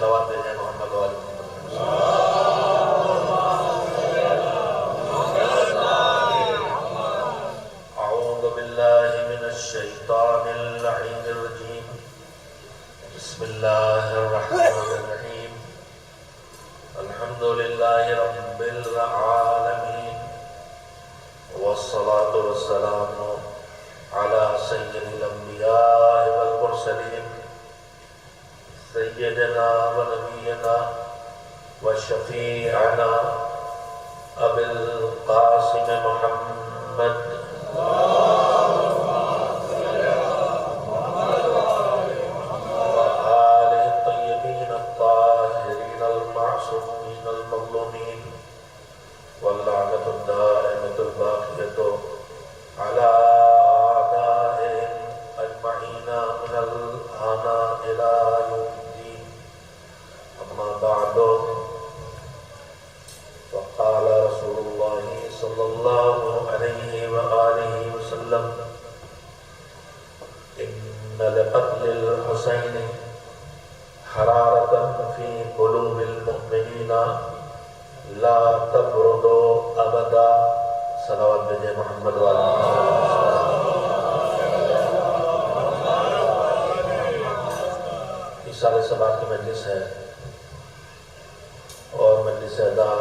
صلوات بھیجیں محمد و آل محمد۔ اعوذ باللہ من الشیطان اللعین الرجیم، بسم اللہ الرحمن الرحیم، الحمد للہ رب العالمین، والصلاة والسلام على سید الانبیاء والمرسلین، سیدنا و نبینا و شفیعنا ابی القاسم محمد وآلہ الطیبین الطاہرین المعصومین المظلومین، واللعنة الدائمة الباقية على أعدائهم أجمعين من الآن إلى يوم الدين. أما بعد، فقال رسول الله صلى الله عليه وآله وسلم: إن لقتل الحسين حرارة في قلوب المؤمنين لا تبرد ابدا۔ صلوات بھیجیں محمد و آل محمد۔ اصالہ صباح کی مجلس ہے اور مجلس ادا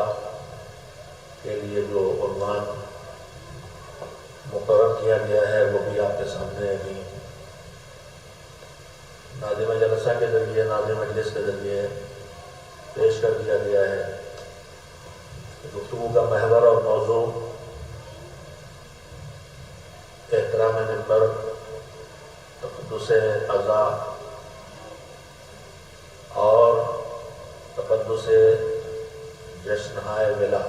کے لیے جو عنوان مقرر کیا گیا ہے وہ بھی آپ کے سامنے ابھی ناظم جلسہ کے ذریعے، ناظم مجلس کے ذریعے پیش کر دیا گیا ہے۔ گفتگو کا محور اور موضوع احترام منبر، تقدس اعضاء اور تقدس جشنہائے ولا۔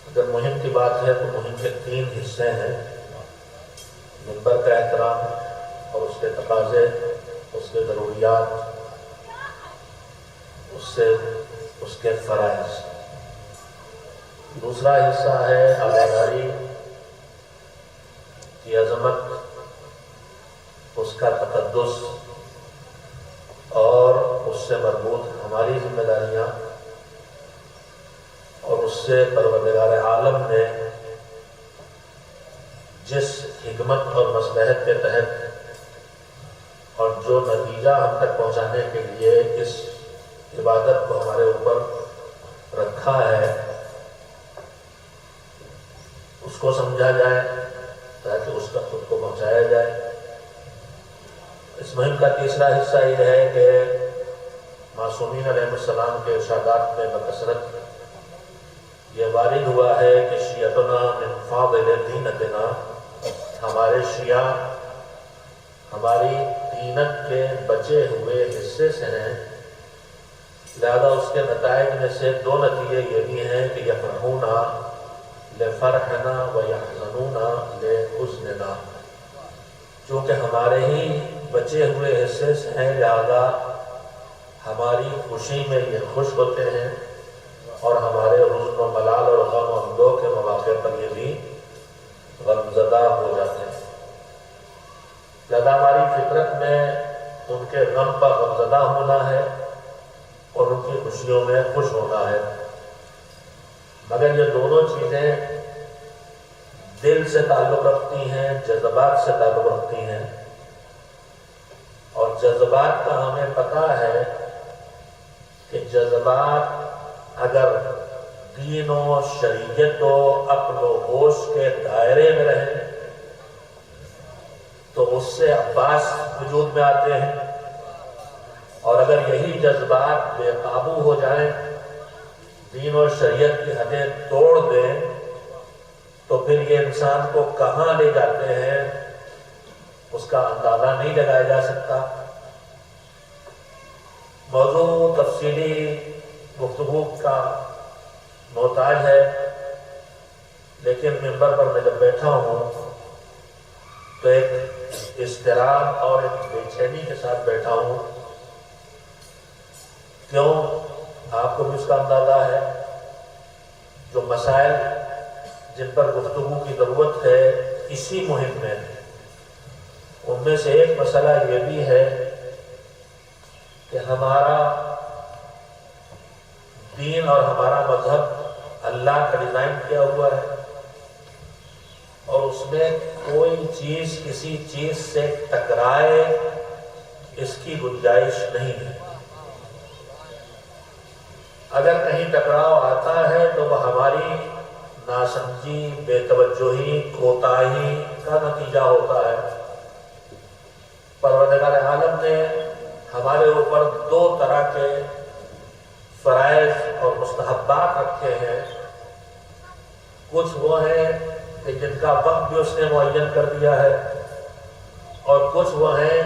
اگر مہم کی بات ہے تو مہم کے 3 حصے ہیں: منبر کا احترام اور اس کے تقاضے، اس کے ضروریات، اس کے فرائض۔ دوسرا حصہ ہے عزاداری کی عظمت، اس کا تقدس اور اس سے مربوط ہماری ذمہ داریاں، اور اس سے پروردگار عالم نے جس حکمت اور مصلحت کے تحت اور جو نتیجہ ہم تک پہنچانے کے لیے اس عبادت کو ہمارے اوپر رکھا ہے، اس کو سمجھا جائے تاکہ اس تک خود کو پہنچایا جائے۔ اس مہم کا تیسرا حصہ یہ ہے کہ معصومین علیہ السلام کے ارشادات میں بکثرت یہ وارد ہوا ہے کہ شیعتنا من فاضل دینتنا، ہمارے شیعہ ہماری دینت کے بچے ہوئے حصے سے ہیں، لہذا اس کے نتائج میں سے 2 نتیجے یہ بھی ہیں کہ یفرحون لفرحنا ویحزنون لحزننا، چونکہ ہمارے ہی بچے ہوئے حصے سے ہیں لہذا ہماری خوشی میں یہ خوش ہوتے ہیں اور ہمارے حزن و ملال اور غم و اندوہ کے مواقع پر یہ بھی غمزدہ ہو جاتے ہیں۔ لہذا ہماری فطرت میں ان کے غم پر غمزدہ ہونا ہے اور ان کی خوشیوں میں خوش ہونا ہے، مگر یہ دونوں چیزیں دل سے تعلق رکھتی ہیں، جذبات سے تعلق رکھتی ہیں، اور جذبات کا ہمیں پتہ ہے کہ جذبات اگر دین و شریعت و عقل و ہوش کے دائرے میں رہیں تو اس سے عباس وجود میں آتے ہیں، اور اگر یہی جذبات بے قابو ہو جائیں، دین و شریعت کی حدیں توڑ دیں، تو پھر یہ انسان کو کہاں لے جاتے ہیں اس کا اندازہ نہیں لگایا جا سکتا۔ موضوع تفصیلی گفتگو کا محتاج ہے، لیکن منبر پر میں جب بیٹھا ہوں تو ایک اضطراب اور ایک بے چینی کے ساتھ بیٹھا ہوں۔ کیوں؟ آپ کو بھی اس کا اندازہ ہے۔ جو مسائل جن پر گفتگو کی ضرورت ہے اسی مہم میں، ان میں سے ایک مسئلہ یہ بھی ہے کہ ہمارا دین اور ہمارا مذہب اللہ کا ڈیزائن کیا ہوا ہے اور اس میں کوئی چیز کسی چیز سے ٹکرائے اس کی گنجائش نہیں ہے۔ اگر کہیں ٹکراؤ آتا ہے تو وہ ہماری ناسمجھی، بے توجہی، کوتاہی کا نتیجہ ہوتا ہے۔ پروردگار عالم نے ہمارے اوپر دو طرح کے فرائض اور مستحبات رکھے ہیں۔ کچھ وہ ہیں کہ جن کا وقت بھی اس نے معین کر دیا ہے اور کچھ وہ ہیں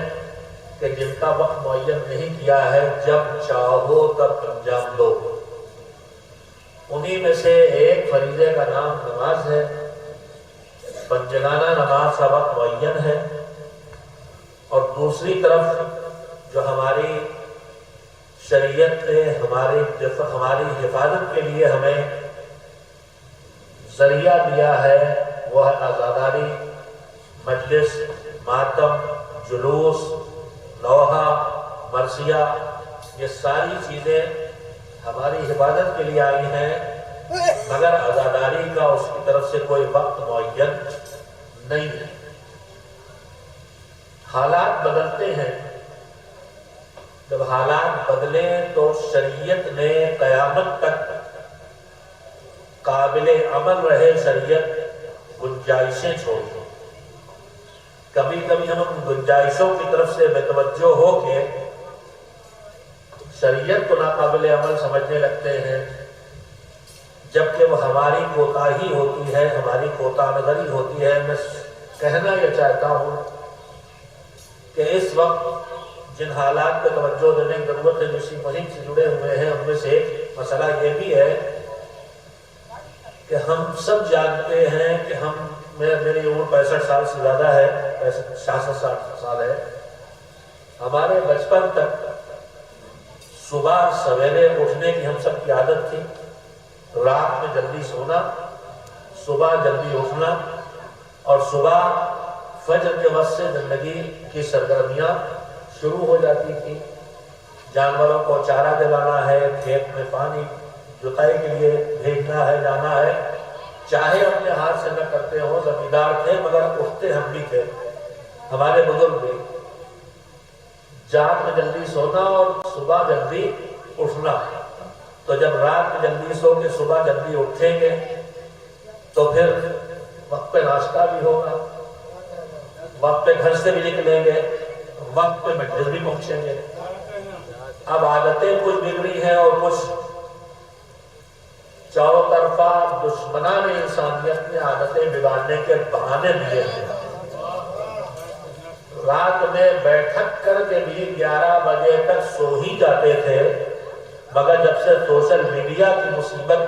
کہ جن کا وقت معین نہیں کیا ہے، جب چاہو تب انجام دو۔ انہی میں سے ایک فریضے کا نام نماز ہے۔ پنجگانہ نماز کا وقت معین ہے، اور دوسری طرف جو ہماری شریعت نے ہماری حفاظت کے لیے ہمیں ذریعہ دیا ہے وہ ہے عزاداری، مجلس، ماتم، جلوس، نوحہ، مرثیہ۔ یہ ساری چیزیں ہماری حفاظت کے لیے آئی ہیں، مگر عزاداری کا اس کی طرف سے کوئی وقت معین نہیں ہے۔ حالات بدلتے ہیں، جب حالات بدلیں تو شریعت نے قیامت تک قابل عمل رہے شریعت گنجائشیں چھوڑ دیں۔ کبھی کبھی ہم ان گنجائشوں کی طرف سے بے توجہ ہو کے شریعت کو ناقابل عمل سمجھنے لگتے ہیں، جبکہ وہ ہماری کوتاہی ہوتی ہے، ہماری کوتاہ نظری ہوتی ہے۔ میں کہنا یہ چاہتا ہوں کہ اس وقت جن حالات پہ توجہ دینے کی ضرورت ہے، جس مہم سے جڑے ہوئے ہیں، ان میں سے ایک مسئلہ یہ بھی ہے کہ ہم سب جانتے ہیں کہ میری عمر 65 سال سے زیادہ ہے، 66 سال ہے۔ ہمارے بچپن تک صبح سویرے اٹھنے کی ہم سب کی عادت تھی، رات میں جلدی سونا، صبح جلدی اٹھنا، اور صبح فجر کے وقت سے زندگی کی سرگرمیاں شروع ہو جاتی تھی۔ جانوروں کو چارہ دلانا ہے، کھیت میں پانی جتائی کے لیے بھیجنا ہے، جانا ہے، چاہے اپنے ہاتھ سے نہ کرتے ہوں، زمیندار تھے مگر اٹھتے ہم بھی تھے، ہمارے بزرگ بھی۔ رات میں جلدی سونا اور صبح جلدی اٹھنا، تو جب رات میں جلدی سو کے صبح جلدی اٹھیں گے تو پھر وقت پہ ناشتہ بھی ہوگا، وقت پہ گھر سے بھی نکلیں گے، وقت پہ مجلس بھی پہنچیں گے۔ اب عادتیں کچھ بگڑی ہیں اور کچھ چاروں طرفہ دشمنان انسانیت نے عادتیں بگاڑنے کے بہانے دیے ہیں۔ رات میں بیٹھک کر کے بھی 11 بجے تک سو ہی جاتے تھے، مگر جب سے سوشل میڈیا کی مصیبت،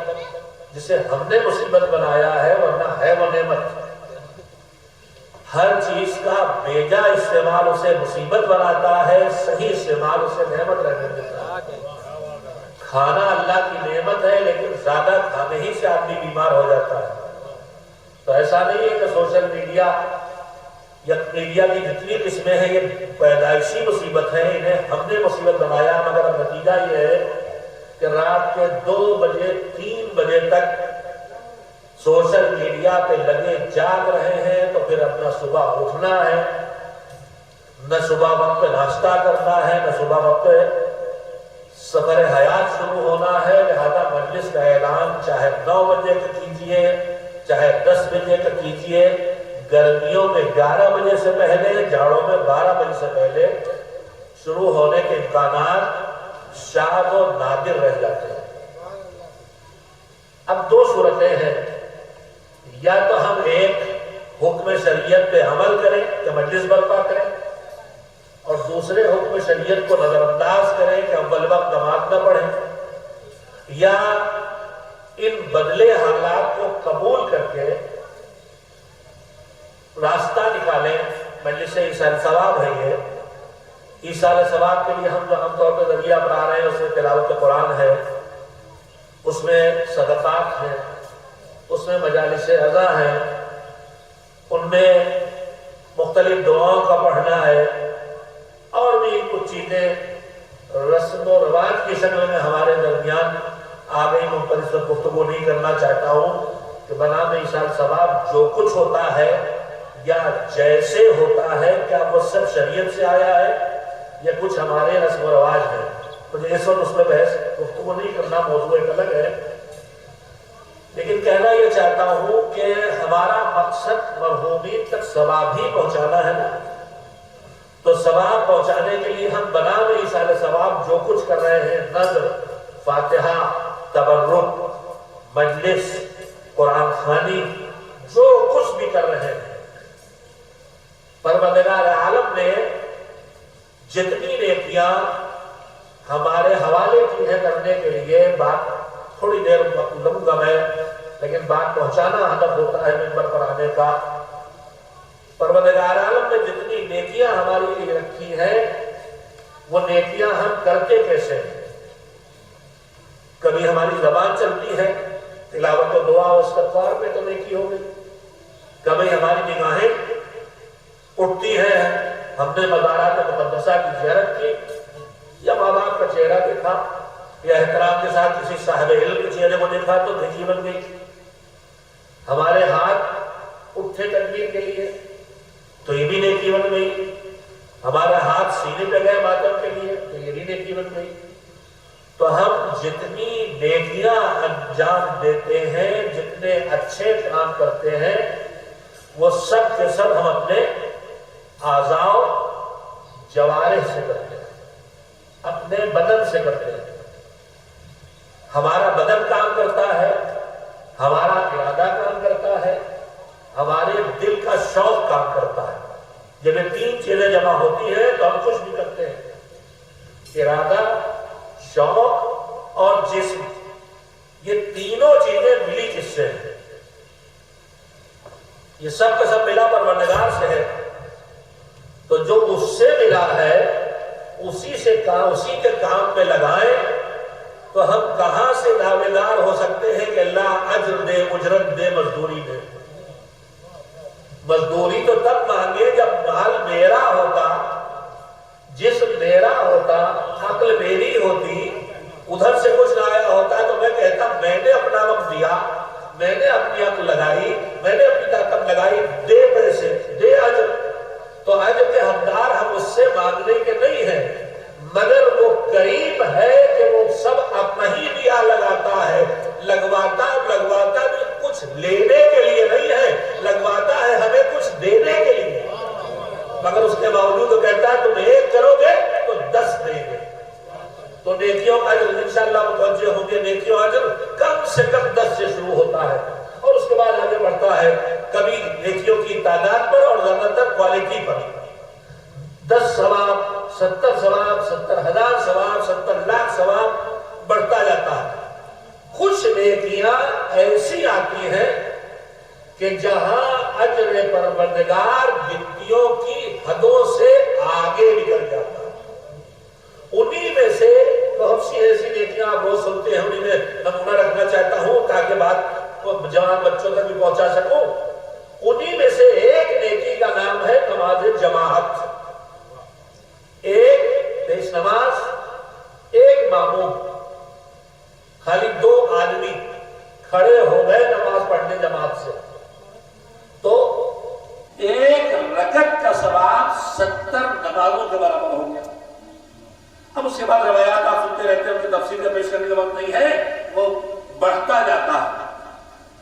جسے ہم نے مصیبت بنایا ہے، ورنہ ہے وہ نعمت، ہر چیز کا بیجا استعمال اسے مصیبت بناتا ہے، صحیح استعمال اسے نعمت رہنے دیتا ہے۔ کھانا اللہ کی نعمت ہے، لیکن زیادہ کھانے ہی سے آدمی بیمار ہو جاتا ہے۔ تو ایسا نہیں ہے کہ سوشل میڈیا یا میڈیا کی جتنی قسمیں ہیں یہ پیدائشی مصیبت ہیں، انہیں ہم نے مصیبت بنایا، مگر نتیجہ یہ ہے کہ رات کے 2 بجے 3 بجے تک سوشل میڈیا پہ لگے جاگ رہے ہیں، تو پھر اپنا صبح اٹھنا ہے، نہ صبح وقت پہ ناشتہ کرنا ہے، نہ صبح وقت پہ سفر حیات شروع ہونا ہے۔ لہذا مجلس کا اعلان چاہے 9 بجے کا کیجئے، چاہے 10 بجے کا کیجئے، گرمیوں میں 11 بجے سے پہلے، جاڑوں میں 12 بجے سے پہلے شروع ہونے کے امکانات شاذ و نادر رہ جاتے ہیں۔ اب 2 صورتیں ہیں، یا تو ہم ایک حکم شریعت پہ عمل کریں کہ مجلس برپا کریں، اور دوسرے حکم شریعت کو نظر انداز کریں کہ اول وقت نماز نہ پڑھیں، یا ان بدلے حالات کو قبول کر کے راستہ نکالیں۔ مجلس ایصال ثواب ہے، یہ ایصال ثواب کے لیے ہم جو عام طور پہ ذریعہ بنا رہے ہیں، اس میں تلاوت قرآن ہے، اس میں صدقات ہیں، اس میں مجالس عزا ہیں، ان میں مختلف دعاؤں کا پڑھنا ہے، اور بھی کچھ چیزیں رسم و رواج کی شکل میں ہمارے درمیان آ گئی، میں پر اس وقت گفتگو نہیں کرنا چاہتا ہوں کہ بنام ایصال ثواب جو کچھ ہوتا ہے یا جیسے ہوتا ہے کیا وہ سب شریعت سے آیا ہے یا کچھ ہمارے رسم و رواج ہیں. مجھے اس وقت اس میں بحث گفتگو نہیں کرنا، موضوع ایک الگ ہے، لیکن کہنا یہ چاہتا ہوں کہ ہمارا مقصد مرحومین تک ثواب ہی پہنچانا ہے نا. تو ثواب پہنچانے کے لیے ہم بنام ایصال ثواب جو کچھ کر رہے ہیں، نذر، فاتحہ، تبرک، مجلس، قرآن خوانی، جو کچھ بھی کر رہے ہیں، پروردگار عالم نے جتنی نیکیاں ہمارے حوالے کی ہے کرنے کے لیے، بات تھوڑی دیر لوں گا میں، لیکن بات پہنچانا ہدف ہوتا ہے منبر پر آنے کا. پروردگار عالم نے جتنی نیکیاں ہمارے لیے رکھی ہیں، وہ نیکیاں ہم کرتے کیسے ہیں؟ کبھی ہماری زبان چلتی ہے، تلاوت و دعا و استغفار پہ تو نیکی ہو گئی. کبھی ہماری نگاہیں اٹھتی ہیں، ہم نے مزارات مقدسہ کی زیارت کی یا ماں باپ کا چہرہ دیکھا یا احترام کے ساتھ کسی صاحب علم کے چہرے کو دیکھا تو نیکی بن گئی. ہمارے ہاتھ اٹھے تکبیر کے لیے تو یہ بھی نیکی بن گئی. ہمارا ہاتھ سینے پہ گئے ماتم کے لیے تو یہ بھی نیکی بن گئی. تو ہم جتنی نیکیاں انجام دیتے ہیں، جتنے اچھے کام کرتے ہیں، وہ سب کے سب ہم اپنے اعضاء جوارح سے کرتے ہیں، اپنے بدن سے کرتے ہیں. ہمارا بدن کام کرتا ہے، ہمارا ارادہ کام کرتا ہے، ہمارے دل کا شوق کام کرتا ہے. جب یہ تین چیزیں جمع ہوتی ہیں تو ہم کچھ بھی کرتے ہیں. ارادہ، شوق اور جسم، یہ تینوں چیزیں ملی کس سے ہیں؟ یہ سب کا سب ملا پروردگار سے ہے. تو جو اس سے ملا ہے اسی کے کام میں لگائیں تو ہم کہاں سے دعویدار ہو سکتے ہیں کہ اللہ اجر دے، اجرت دے، مزدوری دے؟ مزدوری تو تب مانگے جب مال میرا ہوتا، جسم میرا ہوتا، عقل میری ہوتی، ادھر سے کچھ نہ آیا ہوتا تو میں کہتا میں نے اپنا وقت دیا، میں نے اپنی عقل لگائی، میں نے اپنی طاقت لگائی، دے پیسے، دے اجر. تو اجر کے حقدار ہم اس سے مانگنے کے نہیں ہیں، مگر وہ قریب ہے کہ وہ سب اپنا ہی دیا لگاتا ہے. لگواتا بھی کچھ لینے کے لیے نہیں ہے، لگواتا ہے ہمیں کچھ دینے کے لیے. مگر اس کے باوجود کہتا ہے تم ایک کرو گے تو 10 دیں گے. تو نیکیوں کا اجر انشاءاللہ متوجہ ہوں گے. نیکیوں کا اجر کم سے کم 10 سے شروع ہوتا ہے اور اس کے بعد آگے بڑھتا ہے، کبھی نیکیوں کی تعداد پر اور زیادہ تر کوالٹی پر. 10 ثواب، 70 ثواب، 70,000 ثواب، 70 لاکھ ثواب بڑھتا جاتا ہے. کچھ نیکیاں ایسی آتی ہیں کہ جہاں اجر پروردگار گنتیوں کی حدوں سے آگے نکل جاتا ہے. انہی میں سے بہت سی ایسی نیکیاں آپ روز سنتے ہیں، انہی میں نمونہ رکھنا چاہتا ہوں تاکہ بات کو جوان بچوں تک بھی پہنچا سکوں. انہی میں سے ایک نیکی کا نام ہے نماز جماعت. ایک پیش نماز، ایک ماموم، خالی 2 آدمی کھڑے ہو گئے نماز پڑھنے جماعت سے تو ایک رکعت کا ثواب 70 نمازوں کے برابر ہو گیا. اب اس کے بعد روایات آپ سنتے رہتے ہیں، ان کی تفصیل کا پیش کرنے کا وقت نہیں ہے، وہ بڑھتا جاتا ہے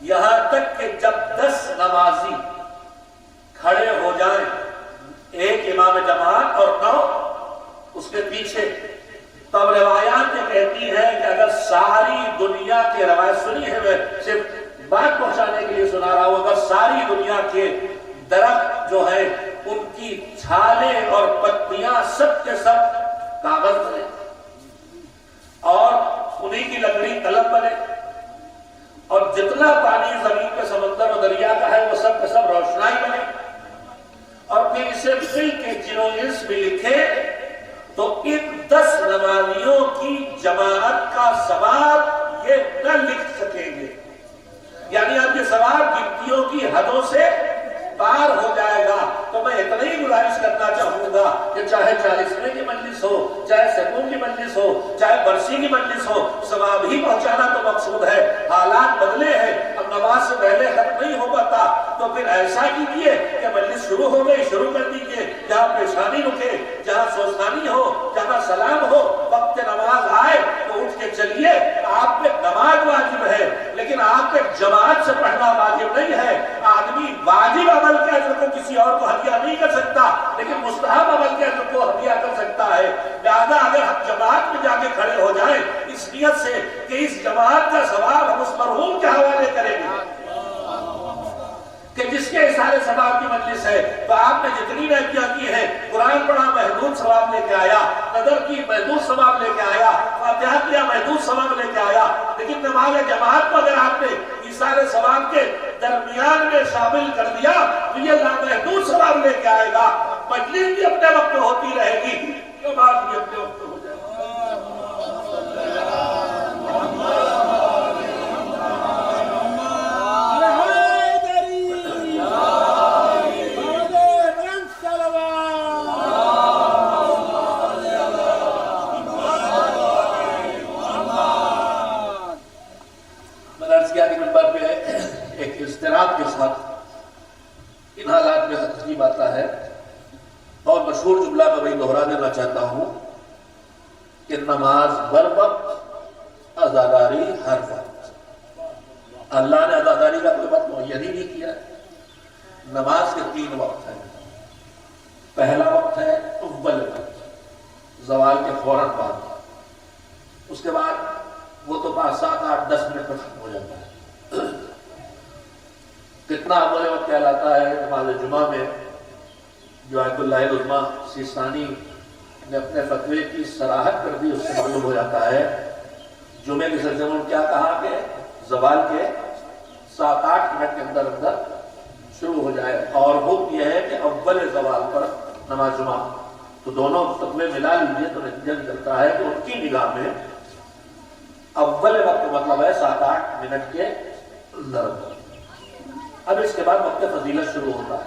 یہاں تک کہ جب 10 نمازی کھڑے ہو جائیں، ایک امام جماعت اور 9 اس کے پیچھے، تو اب روایات یہ کہتی ہیں کہ اگر ساری دنیا کے روایت سنی ہے، میں صرف بات پہنچانے کے لیے سنا رہا ہوں، اگر ساری دنیا کے درخت جو ہے ان کی چھالیں اور پتیاں سب کے سب کاغذ بنے اور انہی کی لکڑی قلم بنے اور جتنا پانی زمین پہ سمندر اور دریا کا ہے وہ سب کے سب روشنائی بنے اور پھر اسے مل کے جنوئنس میں لکھے، تو ان 10 نمازیوں کی جماعت کا ثواب یہ نہ لکھ سکیں گے. یعنی آپ یہ ثواب گنتیوں کی حدوں سے پار ہو جائے گا. تو میں اتنا ہی گزارش کرنا چاہوں گا کہ چاہے 40ویں کی مجلس ہو، چاہے 100ویں کی مجلس کسی کی مجلس ہو ثواب ہی پہنچانا تو مقصود ہے. حالات بدلے ہیں، اب نماز سے پہلے ختم نہیں ہو پاتا، تو پھر ایسا کیجیے کہ مجلس شروع ہو گئی، شروع کر دیجیے. جہاں پیشانی رکے، جہاں سوزانی ہو، جہاں سلام ہو، وقت نماز آئے تو اٹھ کے چلیے. آپ پہ نماز واجب ہے لیکن آپ پہ جماعت سے پڑھنا واجب نہیں ہے. آدمی واجب عمل کے اجر کو کسی اور کو ہدیہ نہیں کر سکتا لیکن مستحب عمل کے اجر کو ہدیہ کر سکتا ہے. لہذا اگر ہم جماعت میں جا کے کھڑے ہو جائیں اس نیت سے کہ اس جماعت کا ثواب ہم اس مرحوم کے حوالے کریں گے کہ جس کے اشارے ثواب کی مجلس ہے، تو آپ نے جتنی نیکیاں کی ہیں، قرآن پڑھا محدود ثواب لے کے آیا، نظر کی محدود ثواب لے کے آیا، فاتحہ کیا محدود ثواب لے کے آیا. لیکن نماز جماعت کو اگر آپ نے اشارے ثواب کے درمیان میں شامل کر دیا تو یہ لامحدود ثواب لے کے آئے گا. مجلس بھی اپنے وقت ہوتی رہے گی، نماز بھی اپنے وقت ہو جائے گی. کے ساتھ ان حالات میں تقریب آتا ہے اور مشہور جملہ میں وہی دہرا دینا چاہتا ہوں کہ نماز بر وقت، عزاداری ہر وقت. اللہ نے عزاداری کا کوئی وقت معین ہی نہیں کیا. نماز کے 3 وقت ہیں. پہلا وقت ہے اول وقت، زوال کے فوراً بعد. اس کے بعد وہ تو 5، 7، 8، 10 منٹ میں ختم ہو جاتا ہے. کتنا اول وقت کہلاتا ہے نماز جمعہ میں جو آیت اللہ العظمیٰ سیستانی نے اپنے فتوے کی صراحت کر دی، اس سے معلوم ہو جاتا ہے جمعے کے سلسلے میں کیا کہا کہ زوال کے 7-8 منٹ کے اندر اندر شروع ہو جائے. اور حکم یہ ہے کہ اول زوال پر نماز جمعہ. تو دونوں فتوے ملا لیجیے تو نتیجہ نکلتا ہے کہ ان کی نگاہ میں اول وقت مطلب ہے 7-8 منٹ کے اندر. اب اس کے بعد وقت فضیلت شروع ہوتا ہے.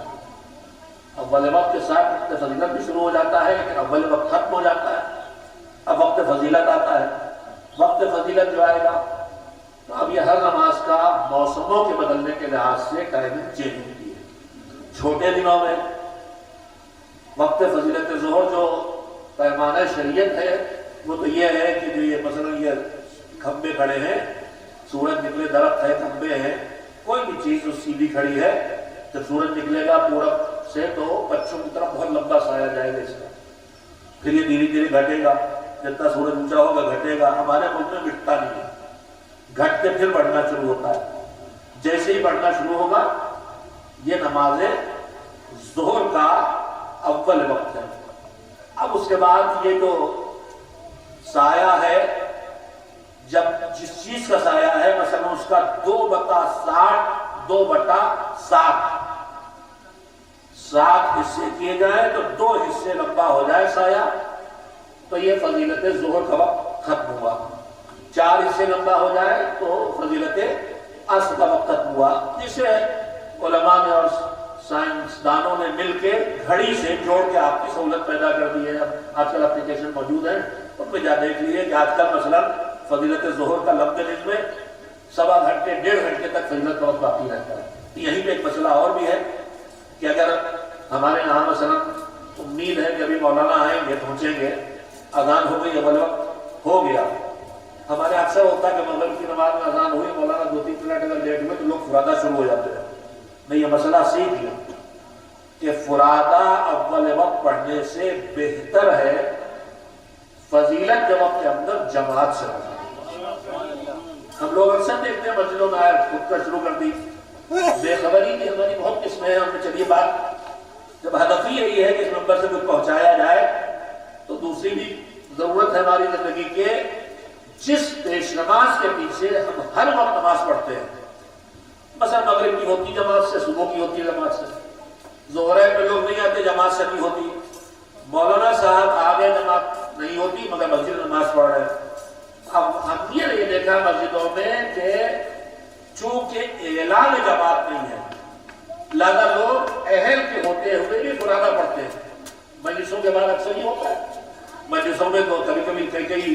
اول وقت کے ساتھ وقت فضیلت بھی شروع ہو جاتا ہے لیکن اول وقت ختم ہو جاتا ہے. اب وقت فضیلت آتا ہے. وقت فضیلت جو آئے گا تو اب یہ ہر نماز کا موسموں کے بدلنے کے لحاظ سے ٹائمنگ چینج ہوتی ہے. چھوٹے دنوں میں وقت فضیلت ظہر جو پیمانہ شریعت ہے وہ تو یہ ہے کہ جو یہ مثلا یہ کھمبے کھڑے ہیں، سورج نکلے، درخت ہے، کھمبے ہیں، کوئی بھی چیز جو سیدھی کھڑی ہے، جب سورج نکلے گا پورب سے تو پچھم کی طرف بہت لمبا سایہ جائے گا اس کا. پھر یہ دھیرے دھیرے گھٹے گا، جتنا سورج اونچا ہوگا گھٹے گا. ہمارے ملک میں گھٹتا نہیں ہے، گھٹ کے پھر بڑھنا شروع ہوتا ہے. جیسے ہی بڑھنا شروع ہوگا یہ نماز ظہر کا اول وقت ہے. اب اس کے بعد یہ جو سایہ ہے، جب جس چیز کا سایہ ہے مثلا اس کا 2/60 2/7 حصے کیے جائیں تو 2 حصے لمبا ہو جائے سایہ تو یہ فضیلت ظہر کا وقت ختم ہوا. 4 حصے لمبا ہو جائے تو فضیلت عصر کا وقت ختم ہوا، جسے علماء نے اور سائنسدانوں نے مل کے گھڑی سے جوڑ کے آپ کی سہولت پیدا کر دی ہے. آج کل اپلیکیشن موجود ہیں، ان میں جا دیکھ لیجیے کہ آج کل مثلا فضیلت ظہر کا لمبے دن میں 1.25 گھنٹے 1.5 گھنٹے تک فضیلت کا وقت باقی رہتا ہے. یہیں پہ ایک مسئلہ اور بھی ہے کہ اگر ہمارے یہاں مثلا امید ہے کہ ابھی مولانا آئیں گے، پہنچیں گے، اذان ہو گئی، اول وقت ہو گیا. ہمارے اکثر ہوتا ہے کہ مغرب کی نماز میں اذان ہوئی، مولانا 2-3 منٹ اگر لیٹ ہوئے تو لوگ فرادہ شروع ہو جاتے ہیں. نہیں، یہ مسئلہ سیکھ لیں کہ فرادہ اول وقت پڑھنے سے بہتر ہے فضیلت کے وقت کے اندر جماعت سے پڑھنا. ہم لوگ اکثر دیکھتے ہیں مسجدوں میں آئے خود کا شروع کر دی. بے خبری کی ہماری بہت قسمیں ہیں. ہم نے چلیے بات جب ہدف ہی یہی ہے کہ اس نمبر سے کچھ پہنچایا جائے تو دوسری بھی ضرورت ہے ہماری زندگی کے جس پیش نماز کے پیچھے ہم ہر وقت نماز پڑھتے ہیں. مثلا مغرب کی ہوتی جماعت سے، صبح کی ہوتی جماعت سے، ظہر میں لوگ نہیں آتے جماعت سے نہیں ہوتی، مولانا صاحب آگے جماعت نہیں ہوتی مگر مسجد نماز پڑھ رہے ہیں. اب ہم یہ دیکھا مسجدوں میں کہ چونکہ اعلان جماعت نہیں ہے لہذا لوگ اہل کے ہوتے ہوئے بھی فرادہ پڑھتے ہیں. مجلسوں کے بعد اکثر یہ ہوتا ہے، مجلسوں میں تو کبھی کبھی کئی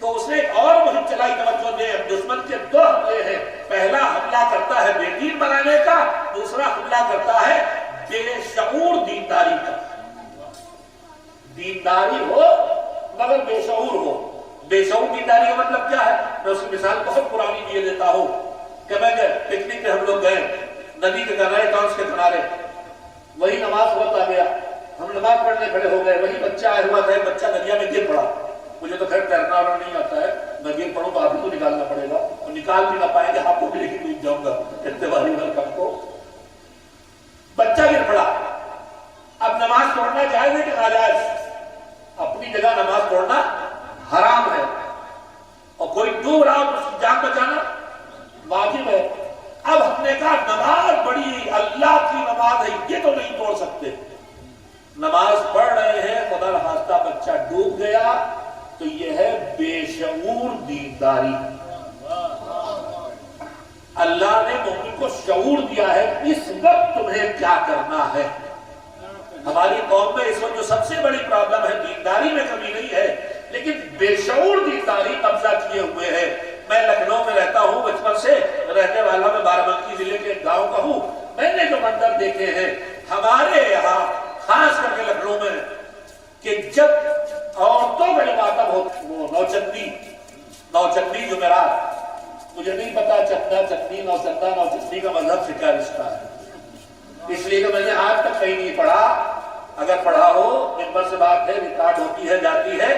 تو اس نے ایک اور مہم چلائی، توجہ دیں، دشمن کے دو حملے ہیں، پہلا حملہ کرتا ہے بے دین بنانے کا، دوسرا حملہ کرتا ہے بے شعور دینداری کا۔ دینداری ہو مگر بے شعور ہو۔ بے شعور دینداری کا مطلب کیا ہے؟ میں اس کی مثال بہت پرانی دیے دیتا ہوں کہ میں پکنک پہ ہم لوگ گئے ندی کے کنارے، ٹانس کے کنارے، وہی نماز وقت آ گیا، ہم نماز پڑھنے کھڑے ہو گئے، وہی بچہ آیا ہوا تھا، ایک بچہ دریا میں گر پڑا۔ مجھے تو خیر تیرنا اور نہیں آتا ہے، میں گر پڑوں تو آپ ہی کو نکالنا پڑے گا، اور نکال بھی نہ پائیں گے، آپ کو بھی لیکن ڈوب جاؤں گا اتواری ورکم کو۔ بچہ گر پڑا، اب نماز پڑھنا جائز ہے کہ ناجائز؟ اپنی جگہ نماز پڑھنا حرام ہے، اور کوئی ڈوب رہا ہو تو اس کی جان بچانا واجب ہے۔ اب ہم نے کہا نماز بڑی اللہ کی نماز ہے، یہ تو نہیں توڑ سکتے۔ نماز پڑھ رہے ہیں، خدا نخواستہ بچہ ڈوب گیا تو یہ ہے بے شعور دینداری۔ اللہ نے مومن کو شعور دیا ہے اس وقت تمہیں کیا کرنا ہے۔ ہماری قوم میں اس وقت جو سب سے بڑی پرابلم ہے، دینداری میں کمی نہیں ہے لیکن بے شعور دینداری قبضہ کیے ہوئے ہے۔ میں لکھنؤ میں رہتا ہوں، بچپن سے رہنے والا، میں بارہبنکی ضلع کے گاؤں کا ہوں۔ میں نے جو منظر دیکھے ہیں ہمارے یہاں خاص کر کے لکھنؤ میں، کہ جب عورتوں کا ماتم ہو، وہ نوچندی جمعرات، مجھے نہیں پتا چندہ چندی نوچندہ نوچندی کا مذہب سے کیا رشتہ ہے، اس لیے کہ میں نے آج تک کہیں نہیں پڑھا، اگر پڑھا ہو ممبر سے بات ہے، ریکارڈ ہوتی ہے جاتی ہے۔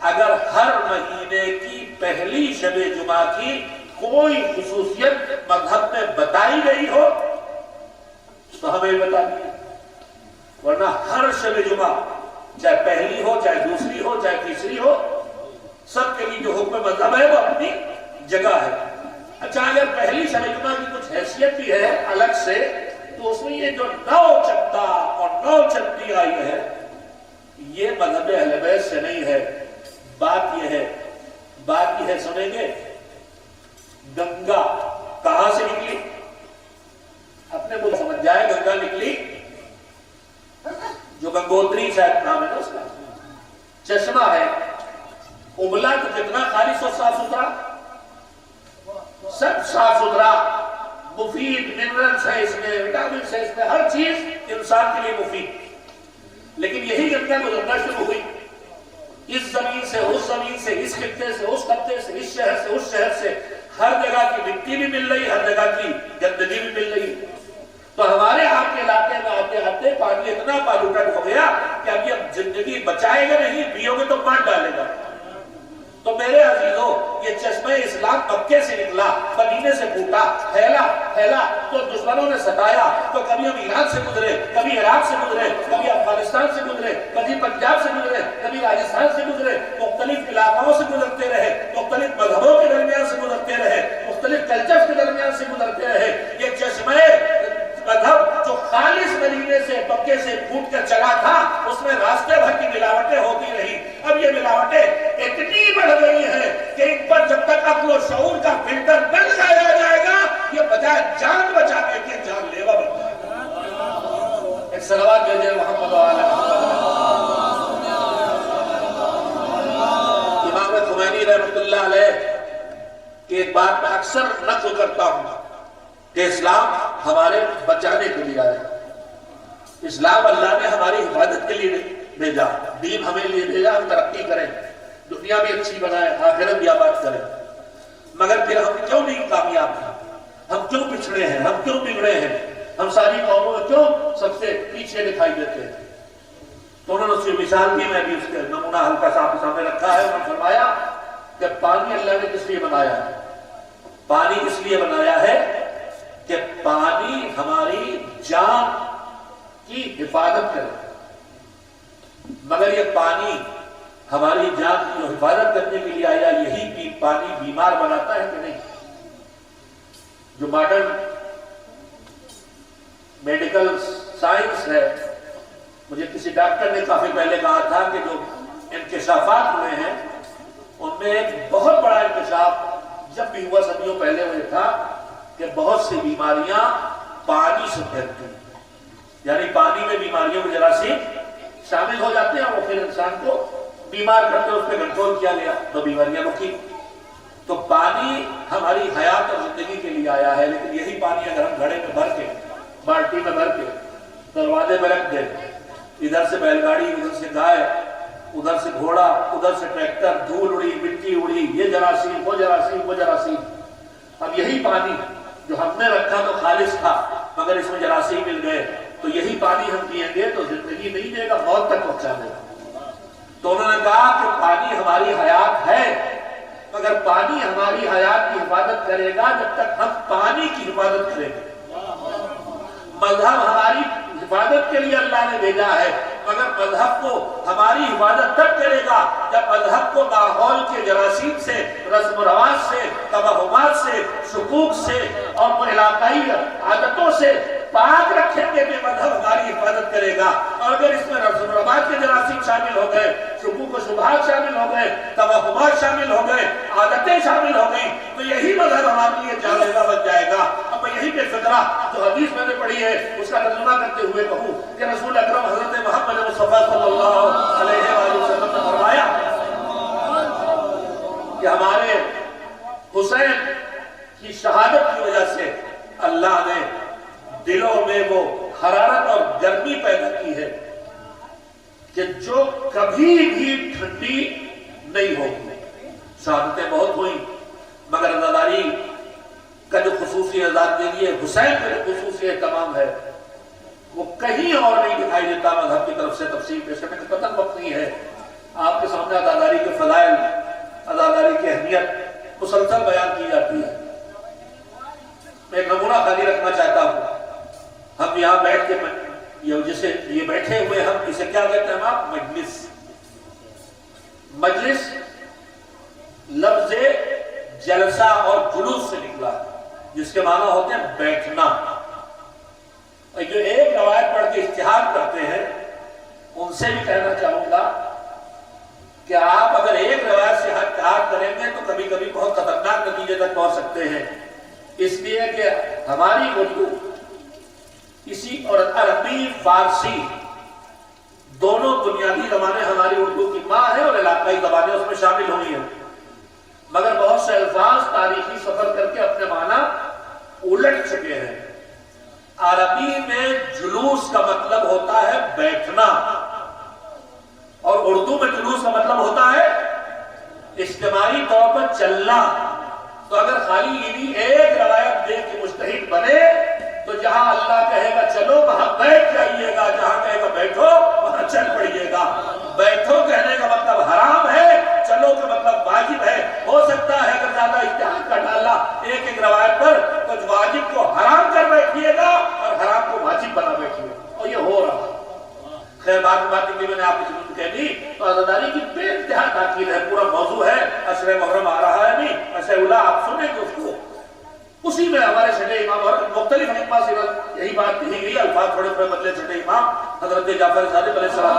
اگر ہر مہینے کی پہلی شب جمعہ کی کوئی خصوصیت مذہب میں بتائی گئی ہو تو ہمیں بتا دیا، ورنہ ہر شب جمعہ چاہے پہلی ہو، چاہے دوسری ہو، چاہے تیسری ہو، سب کے لیے جو حکم مذہب ہے وہ اپنی جگہ ہے۔ اچھا، اگر پہلی شب جمعہ کی کچھ حیثیت بھی ہے الگ سے، تو اس میں یہ جو نو چندہ اور نو چندی آئی ہے، یہ مذہب اہل بیت سے نہیں ہے۔ بات یہ ہے سنیں گے، گنگا کہاں سے نکلی؟ اپنے کو سمجھ جائے، گنگا نکلی جو گنگوتری شاید نام ہے نا اس کا، چشمہ ہے، ابلا تو کتنا خالص اور صاف ستھرا، سب صاف ستھرا، مفید منرلز ہے اس میں، وٹامنس ہے اس میں، ہر چیز انسان کے لیے مفید۔ لیکن یہی گنگا گزرنا شروع ہوئی، اس زمین سے اس زمین سے، اس خطے سے اس خطے سے، اس شہر سے اس شہر سے، ہر جگہ کی مٹی بھی مل رہی، ہر جگہ کی گندگی بھی مل رہی۔ تو ہمارے آپ کے علاقے میں آتے آتے پانی اتنا پالوٹڈ ہو گیا کہ اب یہ زندگی بچائے گا نہیں، پیو گے تو مار ڈالے گا۔ تو میرے عزیزوں، یہ چشمہ اسلام مکے سے نکلا، مدینے سے پھوٹا، پھیلا تو دشمنوں نے ستایا، تو کبھی ہم ایران سے گزرے، کبھی عراق سے گزرے، کبھی افغانستان سے گزرے، کبھی پنجاب سے گزرے، کبھی راجستھان سے گزرے، مختلف علاقوں سے گزرتے رہے، مختلف مذہبوں کے درمیان سے گزرتے رہے، مختلف کلچر کے درمیان سے گزرتے رہے۔ یہ چشمہ مذہب جو خالص مدینے سے مکے سے پھوٹ کر چلا تھا، اس میں راستے بھر کی ملاوٹیں ہوتی رہی۔ اب یہ ملاوٹیں اتنی بڑھ گئی ہیں کہ ان پر جب تک عقل و شعور کا فلٹر نہ لگایا جائے گا، یہ بجائے جان بچانے کے جان لیوا بن جائے گا۔ ایک صلوات بھیجے محمد وعلی امام خمینی رحمۃ اللہ علیہ کی ایک بات میں اکثر نقل کرتا ہوں کہ اسلام ہمارے بچانے کے لیے آیا، اسلام اللہ نے ہماری حفاظت کے لیے بھیجا، دین ہمیں لیے بھیجا، ہم ترقی کریں، دنیا بھی اچھی بنائیں، آخرت بھی آباد کریں۔ مگر پھر ہم کیوں نہیں کامیاب ہیں؟ ہم کیوں پچھڑے ہیں؟ ہم کیوں بگڑے ہیں؟ ہم ساری قوموں میں کیوں سب سے پیچھے دکھائی دیتے ہیں؟ تو انہوں نے اس کی مثال دی، میں بھی اس کے نمونہ ہلکا سا آپ کے سامنے رکھا ہے۔ انہوں نے فرمایا کہ پانی اللہ نے کس لیے بنایا ہے؟ پانی کس لیے بنایا ہے کہ پانی ہماری جان کی حفاظت کرے، مگر یہ پانی ہماری جان کی حفاظت کرنے کے لیے آیا، یہی پانی بیمار بناتا ہے کہ نہیں؟ جو ماڈرن میڈیکل سائنس ہے، مجھے کسی ڈاکٹر نے کافی پہلے کہا تھا کہ جو انکشافات ہوئے ہیں ان میں ایک بہت بڑا انکشاف جب بھی ہوا صدیوں پہلے وہ تھا کہ بہت سی بیماریاں پانی سے پھیلتی ہیں، یعنی پانی میں بیماریوں کے جراثیم شامل ہو جاتے ہیں اور پھر انسان کو بیمار کرتے اس پہ کنٹرول کیا گیا تو بیماریاں رکی. تو پانی ہماری حیات اور زندگی کے لیے آیا ہے، لیکن یہی پانی اگر ہم گھڑے میں بھر کے، بالٹی میں بھر کے دروازے میں رکھ دیں، ادھر سے بیل گاڑی، ادھر سے گائے، ادھر سے گھوڑا، ادھر سے ٹریکٹر، دھول اڑی، مٹی اڑی، یہ جراثیم، وہ جراثیم، وہ جراثیم. اب یہی پانی جو ہم نے رکھا تو خالص تھا، مگر اس میں جراثیم مل گئے، تو یہی پانی ہم پئیں گے تو زندگی نہیں دے گا، موت تک پہنچا دے گا. تو انہوں نے کہا کہ پانی ہماری حیات ہے، مگر پانی ہماری حیات کی حفاظت کرے گا جب تک ہم پانی کی حفاظت کریں گے. مذہب ہماری حفاظت کے لیے اللہ نے بھیجا ہے، مگر مذہب کو ہماری حفاظت تب کرے گا جب مذہب کو ماحول کے جراثیم سے، رسم و رواج سے، توہمات سے، شکوک سے اور علاقائی عادتوں سے پاک رکھیں گے کہ مذہب ہماری حفاظت کرے گا. اور اگر اس میں رسم و رواج کے جراثیم شامل ہو گئے، شکوک و شبہات شامل ہو گئے، توہمات شامل ہو گئے، عادتیں شامل ہو گئی، تو یہی مذہب ہمارے لیے جانلیوا بن جائے گا. اب میں یہی پہ فقرہ جو حدیث میں نے پڑھی ہے اس کا ترجمہ کرتے ہوئے کہوں کہ رسول اکرم حضرت محمد مصطفیٰ صلی اللہ علیہ وآلہ وسلم نے فرمایا کہ ہمارے حسین کی شہادت کی وجہ سے اللہ نے دلوں میں وہ حرارت اور گرمی پیدا کی ہے کہ جو کبھی بھی ٹھنڈی نہیں ہوگی. شہادتیں بہت ہوئی، مگر عزاداری کا جو خصوصی اعزاز دے دیے حسین کا جو خصوصی اہتمام ہے وہ کہیں اور نہیں دکھائی دیتا. مذہب کی طرف سے تفصیل پیش کرنے کا قطعاً وقت نہیں ہے. آپ کے سامنے عزاداری کے فضائل، عزاداری کی اہمیت مسلسل بیان کی جاتی ہے. میں ایک نمونہ خالی رکھنا چاہتا ہوں. ہم یہاں بیٹھ کے جسے یہ بیٹھے ہوئے ہم اسے کیا کہتے ہیں؟ آپ مجلس. مجلس لفظ جلسہ اور جلوس سے نکلا جس کے معنی ہوتے ہیں بیٹھنا. جو ایک روایت پڑھ کے اجتہاد کرتے ہیں ان سے بھی کہنا چاہوں گا کہ آپ اگر ایک روایت سے اجتہاد کریں گے تو کبھی کبھی بہت خطرناک نتیجے تک پہنچ سکتے ہیں. اس لیے کہ ہماری اردو اسی اور عربی فارسی دونوں بنیادی زبانیں ہماری اردو کی ماں ہے اور علاقائی زبانیں اس میں شامل ہوئی ہیں، مگر بہت سے الفاظ تاریخی سفر کر کے اپنے معنی الٹ چکے ہیں. عربی میں جلوس کا مطلب ہوتا ہے بیٹھنا اور اردو میں جلوس کا مطلب ہوتا ہے اجتماعی طور پر چلنا. تو اگر خالی یعنی ایک روایت دیکھ کے مجتہد بنے تو جہاں اللہ کہے گا چلو وہاں بیٹھ جائیے گا، جہاں کہے گا بیٹھو وہاں چل پڑیے گا. بیٹھو کہنے کا مطلب حرام ہے، چلو کا مطلب واجب ہے. ہو سکتا ہے اگر زیادہ اجتہاد کا ڈالا ایک ایک روایت پر کچھ واجب کو حرام کر بیٹھیے گا اور حرام کو واجب بنا بیٹھیے گا، اور یہ ہو رہا ہے. خیر بات میں نے آپ کی ضرورت کہہ دی. تو عزاداری کی بے انتہا تاکید ہے. پورا موضوع ہے عشر محرم آ رہا ہے نہیں، عشر اولا آپ سنیں گے اس کو. اسی میں ہمارے چھٹے امام اور مختلف حکمہ سے یہی بات کہی گئی. الفاظ تھوڑے تھوڑے بدلے. چھٹے امام حضرت جعفر صادق علیہ السلام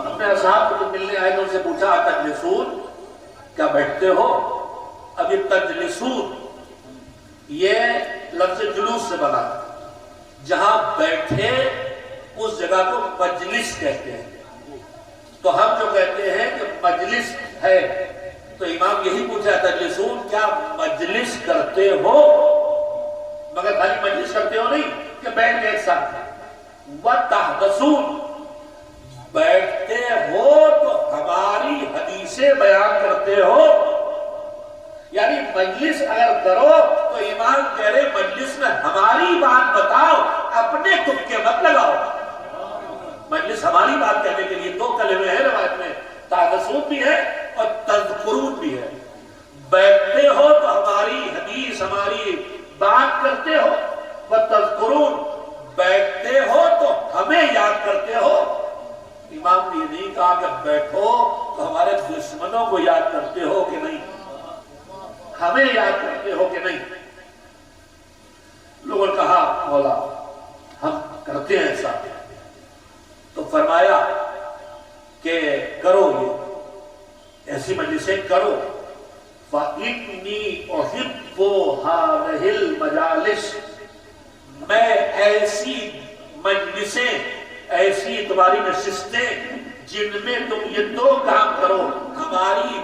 اپنے اصحاب کو جب ملنے آئے تو ان سے پوچھا تجلسون، کیا بیٹھتے ہو؟ اب یہ تجلسون یہ لفظ جلوس سے بنا، جہاں بیٹھے اس جگہ کو مجلس کہتے ہیں. تو ہم جو کہتے ہیں کہ مجلس ہے، تو امام یہی پوچھا تجلسون، کیا مجلس کرتے ہو؟ مگر خالی مجلس کرتے ہو نہیں کہ بیٹھ کے ایک ساتھ. وَتَحْدَثُونَ، بیٹھتے ہو تو ہماری حدیثیں بیان کرتے ہو. یعنی مجلس اگر کرو تو امام کہہ رہے مجلس میں ہماری بات بتاؤ، اپنے تکے مت لگاؤ. مجلس ہماری بات کہنے کے لیے دو کلمے ہیں روایت میں، تحدثون بھی ہے اور تذکرون بھی ہے. بیٹھتے ہو تو ہماری حدیث، ہماری بات کرتے ہو. وتذکرون، بیٹھتے ہو تو ہمیں یاد کرتے ہو. امام نے یہ نہیں کہا کہ بیٹھو تو ہمارے دشمنوں کو یاد کرتے ہو کہ نہیں، ہمیں یاد کرتے ہو کہ نہیں. لوگوں نے کہا مولا ہم کرتے ہیں ایسا. تو فرمایا کہ کرو، یہ ایسی مجلسیں کرو. فَإِنِّي أُحِبُّ هَٰذِهِ الْمَجَالِسِ، میں ایسی مجلسیں، ایسی تمہاری نشستیں جن میں تم یہ دو کام کرو، ہمارے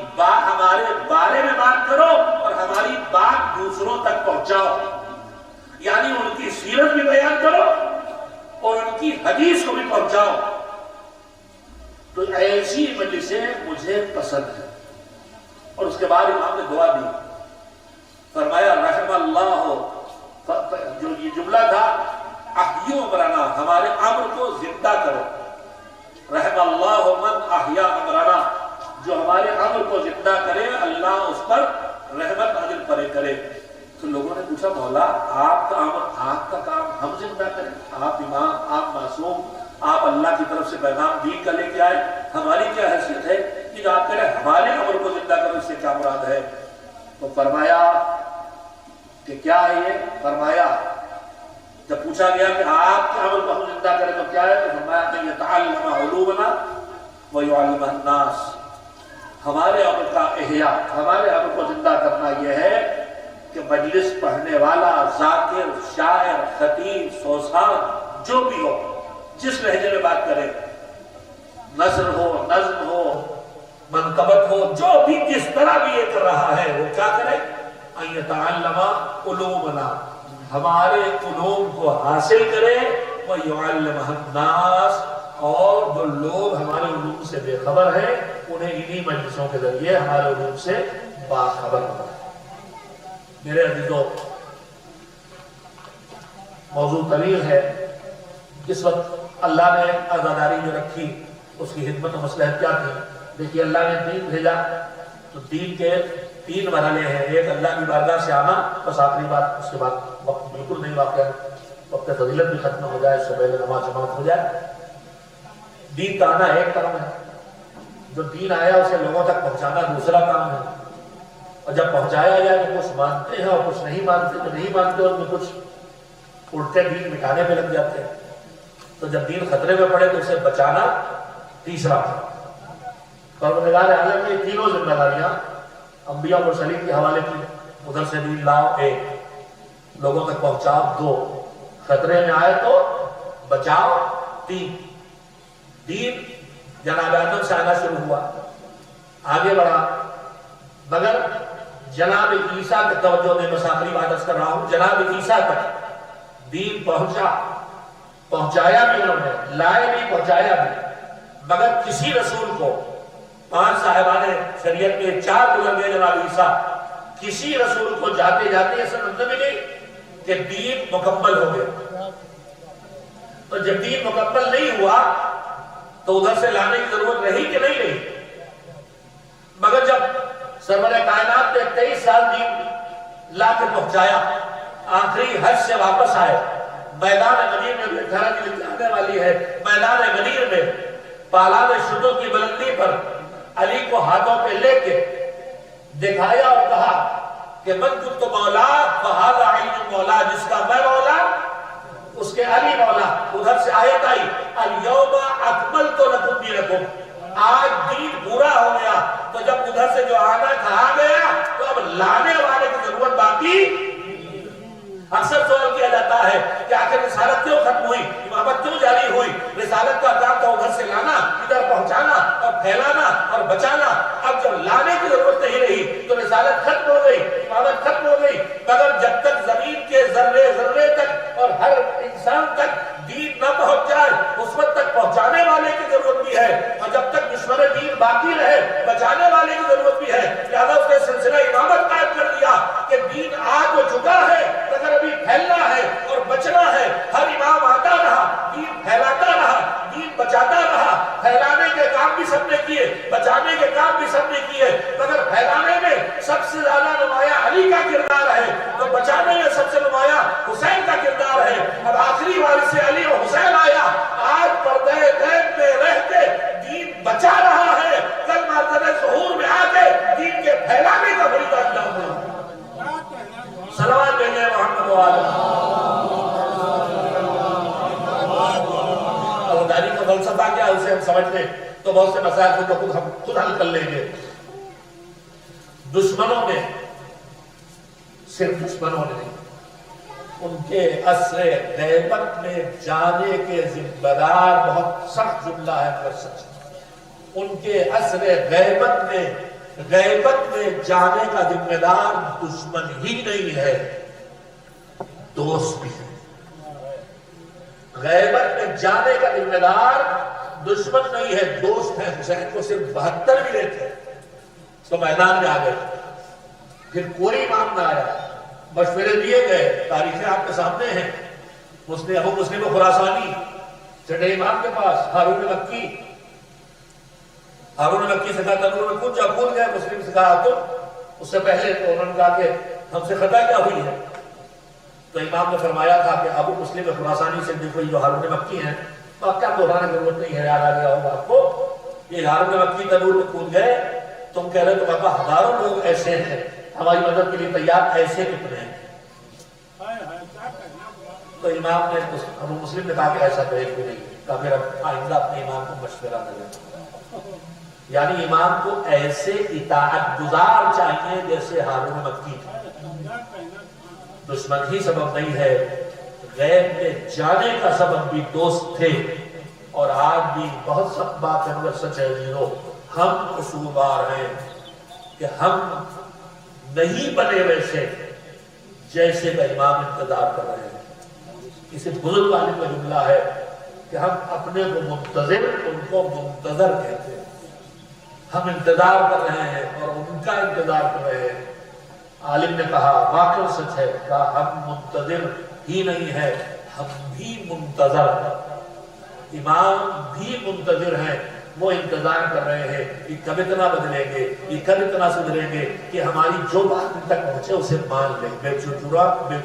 بارے میں بات کرو اور ہماری بات دوسروں تک پہنچاؤ، یعنی ان کی سیرت بھی بیان کرو اور ان کی حدیث کو بھی پہنچاؤ۔ تو ایسی مجلسیں مجھے پسند ہے۔ اور اس کے بعد امام نے دعا دی، فرمایا رحم اللہ، جو یہ جملہ تھا احیو امرنا، ہمارے امر کو زندہ کرو، رحم اللہ من احیا امرنا، جو ہمارے امر کو زندہ کرے اللہ اس پر رحمت نازل کرے۔ تو لوگوں نے پوچھا مولا آپ کا امر، آپ کا کام ہم زندہ کریں؟ آپ امام، آپ معصوم، آپ اللہ کی طرف سے پیغام دین کا لے کے آئے، ہماری کیا حیثیت ہے کہ جو آپ کہہ ہمارے امر کو زندہ کرو، اس سے کیا مراد ہے؟ تو فرمایا کہ کیا ہے یہ؟ فرمایا جب پوچھا گیا کہ آپ کے عمل کو ہم زندہ کریں تو کیا ہے، تو فرمایا کہ یتعلم علومنا ویعلم الناس، ہمارے عمل کا احیاء، ہمارے عمل کو زندہ کرنا یہ ہے کہ مجلس پڑھنے والا، ذاکر، شاعر، خطیب، سوسان جو بھی ہو، جس لہجے میں بات کرے، نثر ہو، نظم ہو، منقبت ہو، جو بھی جس طرح بھی یہ کر رہا ہے وہ کیا کرے؟ ان یتعلم علومنا، ہمارے علوم کو حاصل کرے، وَيُعَلِّمَ النَّاسِ، اور جو لوگ ہمارے علوم سے بے خبر ہیں انہیں انہی مجلسوں کے ذریعے ہمارے علوم سے باخبر بنائے۔ میرے عزیزوں، موضوع طویل ہے۔ اس وقت اللہ نے عزاداری جو رکھی اس کی خدمت و مصلحت کیا تھی؟ دیکھیے اللہ نے دین بھیجا تو دین کے 3 مرحلے ہیں۔ ایک اللہ کی بارگاہ سے آنا، بس آخری بات، اس کے بعد وقت بالکل نہیں واقع ہے، وقت فضیلت بھی ختم ہو جائے، اس سے پہلے نماز جماعت ہو جائے۔ دین کا آنا ایک کام ہے، جو دین آیا اسے لوگوں تک پہنچانا دوسرا کام ہے، اور جب پہنچایا جائے تو کچھ مانتے ہیں اور کچھ نہیں مانتے، جو نہیں مانتے اور کچھ اٹھتے دین مٹانے پہ لگ جاتے ہیں۔ تو جب دین خطرے میں پڑے تو اسے بچانا تیسرا ہے۔ پروردگار عالم نے تینوں ذمہ داریاں انبیاء مرسلین کے حوالے کی، ادھر سے دین لاؤ 1، لوگوں تک پہنچاؤ 2، خطرے میں آئے تو بچاؤ 3۔ دین جناب آدم سے آنا شروع ہوا، آگے بڑھا، مگر جناب عیسیٰ کی توجہ دے، میں آخری بات کر رہا ہوں، جناب عیسیٰ تک دین پہنچایا بھی انہوں نے، لائے بھی، پہنچایا بھی، مگر کسی رسول کو 5 صاحبان شریعت میں 4 گزر گئے جناب عیسیٰ، کسی رسول کو جاتے جاتے یہ سمجھ نہ ملی کہ دین مکمل ہو گیا۔ تو جب دین مکمل نہیں ہوا تو ادھر سے لانے کی ضرورت رہی کہ نہیں رہی؟ مگر جب سرور کائنات نے 23 سال دین لا کے پہنچایا، آخری حج سے واپس آئے، میدان غدیر میں گھر کی آنے والی ہے، میدان غدیر میں پالان شتر کی بلندی پر علی کو ہاتھوں پہ لے کے دکھایا اور کہا کہ من کنت مولا فہذا علی مولا، جس کا میں مولا اس کے علی مولا۔ ادھر سے آیت آئی الیوم اکملت لکم دینکم، آج دین پورا ہو گیا۔ تو جب ادھر سے جو آنا تھا آ گیا تو اب لانے والے کی ضرورت باقی۔ اکثر سوال کیا جاتا ہے کہ آخر رسالت کیوں ختم ہوئی، امامت کیوں جاری ہوئی؟ رسالت کا کام تھا ادھر سے لانا، ادھر پہنچانا اور پھیلانا اور بچانا۔ اب جب لانے کی ضرورت نہیں رہی تو رسالت ختم ہو گئی، امامت ختم ہو گئی، مگر جب تک زمین کے ذرے ذرے تک اور ہر انسان تک دین نہ پہنچ جائے اس وقت تک پہنچانے والے کی ضرورت بھی ہے، اور جب تک دشمن دین باقی رہے بچانے والے کی ضرورت بھی ہے۔ لہذا اس نے سلسلہ امامت قائم کر دیا کہ دین آ تو چکا ہے مگر ابھی پھیلنا ہے اور بچنا ہے۔ ہر امام آتا رہا، دین پھیلاتا رہا، دین بچاتا رہا۔ پھیلانے کے کام بھی سب نے کیے، بچانے کے کام بھی سب نے کیے، مگر پھیلانے میں سب سے زیادہ نمایاں علی کا کردار ہے، تو بچانے میں سب سے نمایاں حسین کا کردار ہے۔ اب آخری وارث سے علی و حسین آیا، آج پردہ غیب میں رہ کے دین بچا رہا ہے، کل مارکر ظہور میں آ کے دین کے پھیلانے کا فریضہ انجام دے۔ صلوات بھیجیں محمد وآلہ۔ عزاداری کا فلسفہ کیا اسے ہم سمجھتے تو بہت سے مسائل کو تو ہم خود حل کر لیں گے۔ دشمنوں نے، صرف دشمنوں نے نہیں، ان کے عصر غیبت میں جانے کے ذمہ دار، بہت سخت جملہ ہے مگر سچ، ان کے عصر غیبت میں جانے کا ذمہ دار دشمن ہی نہیں ہے، دوست بھی ہے۔ غیبت میں جانے کا ذمہ دار دشمن نہیں ہے، دوست ہے۔ حسین کو صرف 72 ملے تھے تو میدان میں آ گئے، پھر کوئی امام نہ آیا، مشورے دیے گئے، تاریخیں آپ کے سامنے ہیں۔ ابو مسلم خراسانی چڑھے امام کے پاس، ہارون مکی سے کہا تنور میں کود جا، کود گئے۔ مسلم سے کہا تم، اس سے پہلے تو انہوں نے کہا کہ ہم سے خطا کیا ہوئی ہے؟ تو امام نے فرمایا تھا کہ ابو مسلم خراسانی سے دیکھو جو ہارون مکی ہیں، تو آپ کیا دہرانے کی ضرورت نہیں ہے، یاد آ گیا ہوگا آپ کو۔ یہ ہارون مکی تنور میں کود گئے، تم کہہ رہے تو بابا ہزاروں لوگ ایسے ہیں ہماری مدد کے لیے تیار، ایسے کتنے ہیں؟ تو امام نے ابو مسلم نے کہا کہ ایسا تو ایک بھی نہیں، کہا پھر آئندہ اپنے امام کو مشورہ دے۔ یعنی امام کو ایسے اطاعت گزار چاہیے جیسے ہارون مکی تھے۔ دشمن ہی سبب نہیں ہے، غیب میں جانے کا سبب بھی دوست تھے۔ اور آج بھی بہت سخت بات ہے مگر سچ ہے جیرو، ہم قصوروار ہیں کہ ہم نہیں بنے ویسے جیسے کا امام انتظار کر رہے ہیں۔ کسی بزرگ عالم کا جملہ ہے کہ ہم اپنے کو منتظر، ان کو منتظر کہتے ہیں۔ ہم انتظار کر رہے ہیں اور ان کا انتظار کر رہے ہیں۔ عالم نے کہا واقعی سچ ہے، کہا ہم منتظر ہی نہیں ہے، ہم بھی منتظر ہیں۔ امام بھی منتظر ہیں، وہ انتظار کر رہے ہیں کہ کب اتنا بدلیں گے، یہ کب اتنا سدھریں گے کہ ہماری جو بات ان تک پہنچے اسے مان لیں، بے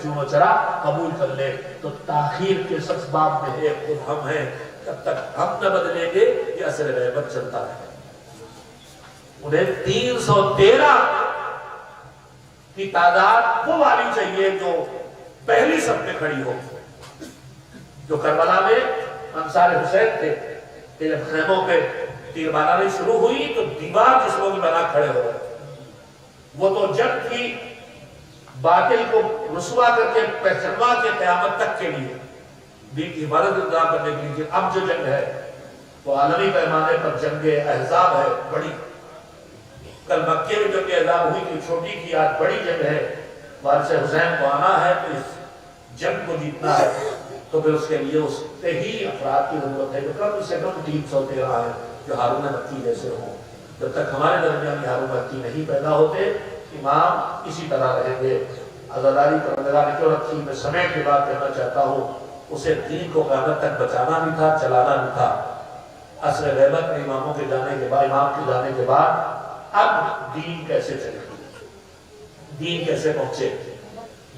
چون و چرا قبول کر لیں۔ تو تاخیر کے اسباب میں ایک خود ہم ہیں، جب تک ہم نہ بدلیں گے یہ اثر غیبت چلتا رہے۔ انہیں 313 کی تعداد وہ والی چاہیے جو پہلی سب میں کھڑی ہو، جو کربلا میں انصار حسین تھے کہ جب خیموں پہ تیر بارانی شروع ہوئی تو دیوار جسموں کی بنا کھڑے ہو گئے۔ وہ تو جنگ تھی باطل کو رسوا کر کے پہچنوا کے قیامت تک کے لیے، دین کی حفاظت انتظام کرنے کے لیے۔ اب جو جنگ ہے وہ عالمی پیمانے پر جنگ احزاب ہے، بڑی۔ کل مکے میں جنگ احزاب ہوئی تھی، چھوٹی کی، آج بڑی جنگ ہے۔ وارث حسین کو آنا ہے تو اس جنگ کو جیتنا ہے، تو پھر اس کے لیے اس سے ہی افراد کی ضرورت ہے جو کم سے کم 313 ہیں، جو ہارون مکی جیسے ہوں۔ جب تک ہمارے درمیان ہارون مکی نہیں پیدا ہوتے، امام اسی طرح رہیں گے۔ عزاداری پروردگار نے کیوں رکھی، میں سمیٹ کے بات کہنا چاہتا ہوں، اسے دین کو قیامت تک بچانا بھی تھا، چلانا بھی تھا۔ عصر غیبت میں اماموں کے جانے کے بعد، امام کے جانے کے بعد اب دین کیسے چلے، دین کیسے پہنچے،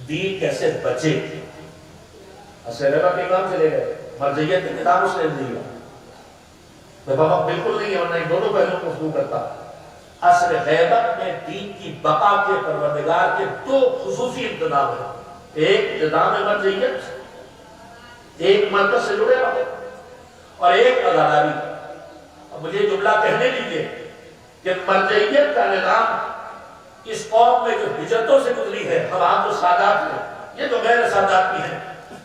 دین کیسے بچے۔ عصر غیبت میں امام چلے گئے، مرجعیت کے نظام اس نے دیا، میں بابا بالکل نہیں ہے، اور نہیں دونوں پہلوں کو شروع کرتا۔ عصر غیبت میں دین کی بقا کے پروردگار کے دو خصوصی انتظام ہیں، ایک انتظام مرجعیت، ایک مرکز سے جڑے رہے، اور ایک عزاداری۔ اب مجھے جملہ کہنے دیجیے کہ مرجعیت کا نظام اس قوم میں جو ہجرتوں سے گزری ہے، ہم آپ جو سادات ہیں، یہ جو غیر سادات بھی ہیں،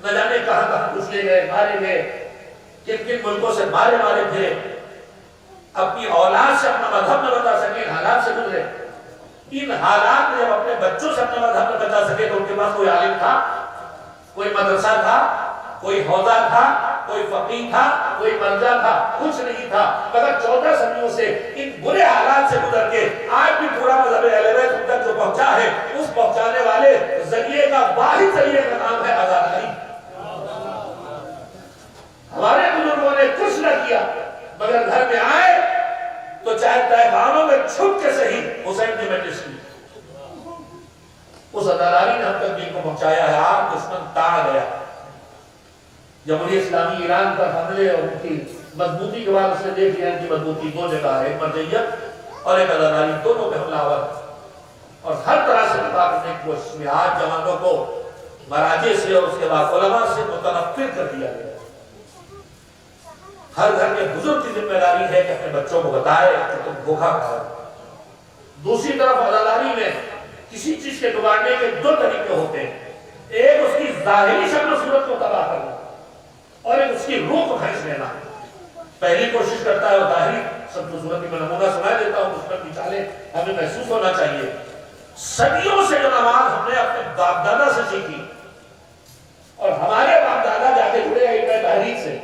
نہ جانے کہاں کہاں گھسلے گئے، مارے گئے، کن کن ملکوں سے مارے پھرے، اپنی اولاد سے اپنا مذہب نہ بتا سکے، حالات سے گزرے۔ ان حالات میں جب اپنے بچوں سے اپنا مذہب نہ بتا سکے تو ان کے پاس کوئی عالم تھا، کوئی مدرسہ تھا، کوئی حوضہ تھا، کوئی فقیہ تھا، کوئی مرجع تھا، کچھ نہیں تھا، مگر 14 صدیوں سے ان برے حالات سے گزر کے آج بھی پورا مذہب اہل بیت تم تک جو پہنچا ہے، اس پہنچانے والے ذریعے کا واحد ذریعے کا نام ہے عزاداری۔ ہمارے بزرگوں نے کچھ نہ کیا، مگر گھر میں آئے تو چاہے تہواروں میں چھپ کے صحیح حسین کی مجلس کی۔ اس عزاداری نے ہم تک دین کو پہنچایا ہے۔ آپ دشمن تاڑ گیا، جمہوریہ اسلامی ایران پر حملے اور ان کی مضبوطی کے بعد اس نے دیکھ لیا ان کی مضبوطی دو جگہ ہے، ایک مرجعیت اور ایک عزاداری، دونوں پہ حملہ آور، اور ہر طرح سے دفاع کرنے کی کوشش میں آج جوانوں کو مراجع سے اور اس کے بعد علماء سے متنفر کر دیا گیا۔ ہر گھر کے بزرگ کی ذمہ داری ہے کہ اپنے بچوں کو بتائے کہ تم دھوکا کھاؤ۔ دوسری طرف عزاداری میں کسی چیز کے بگاڑنے کے دو طریقے ہوتے ہیں، ایک اس کی ظاہری شکل و صورت کو تباہ کرنا اور ایک اس کی روح کو کھینچ لینا. پہلی کوشش کرتا ہے اور ظاہری شکل و صورت کی میں نمونہ سنا دیتا ہوں، اس پر کی چالیں ہمیں محسوس ہونا چاہیے. صدیوں سے جو نماز ہم نے اپنے باپ دادا سے سیکھی اور ہمارے باپ دادا جا کے جڑے علم تحریک سے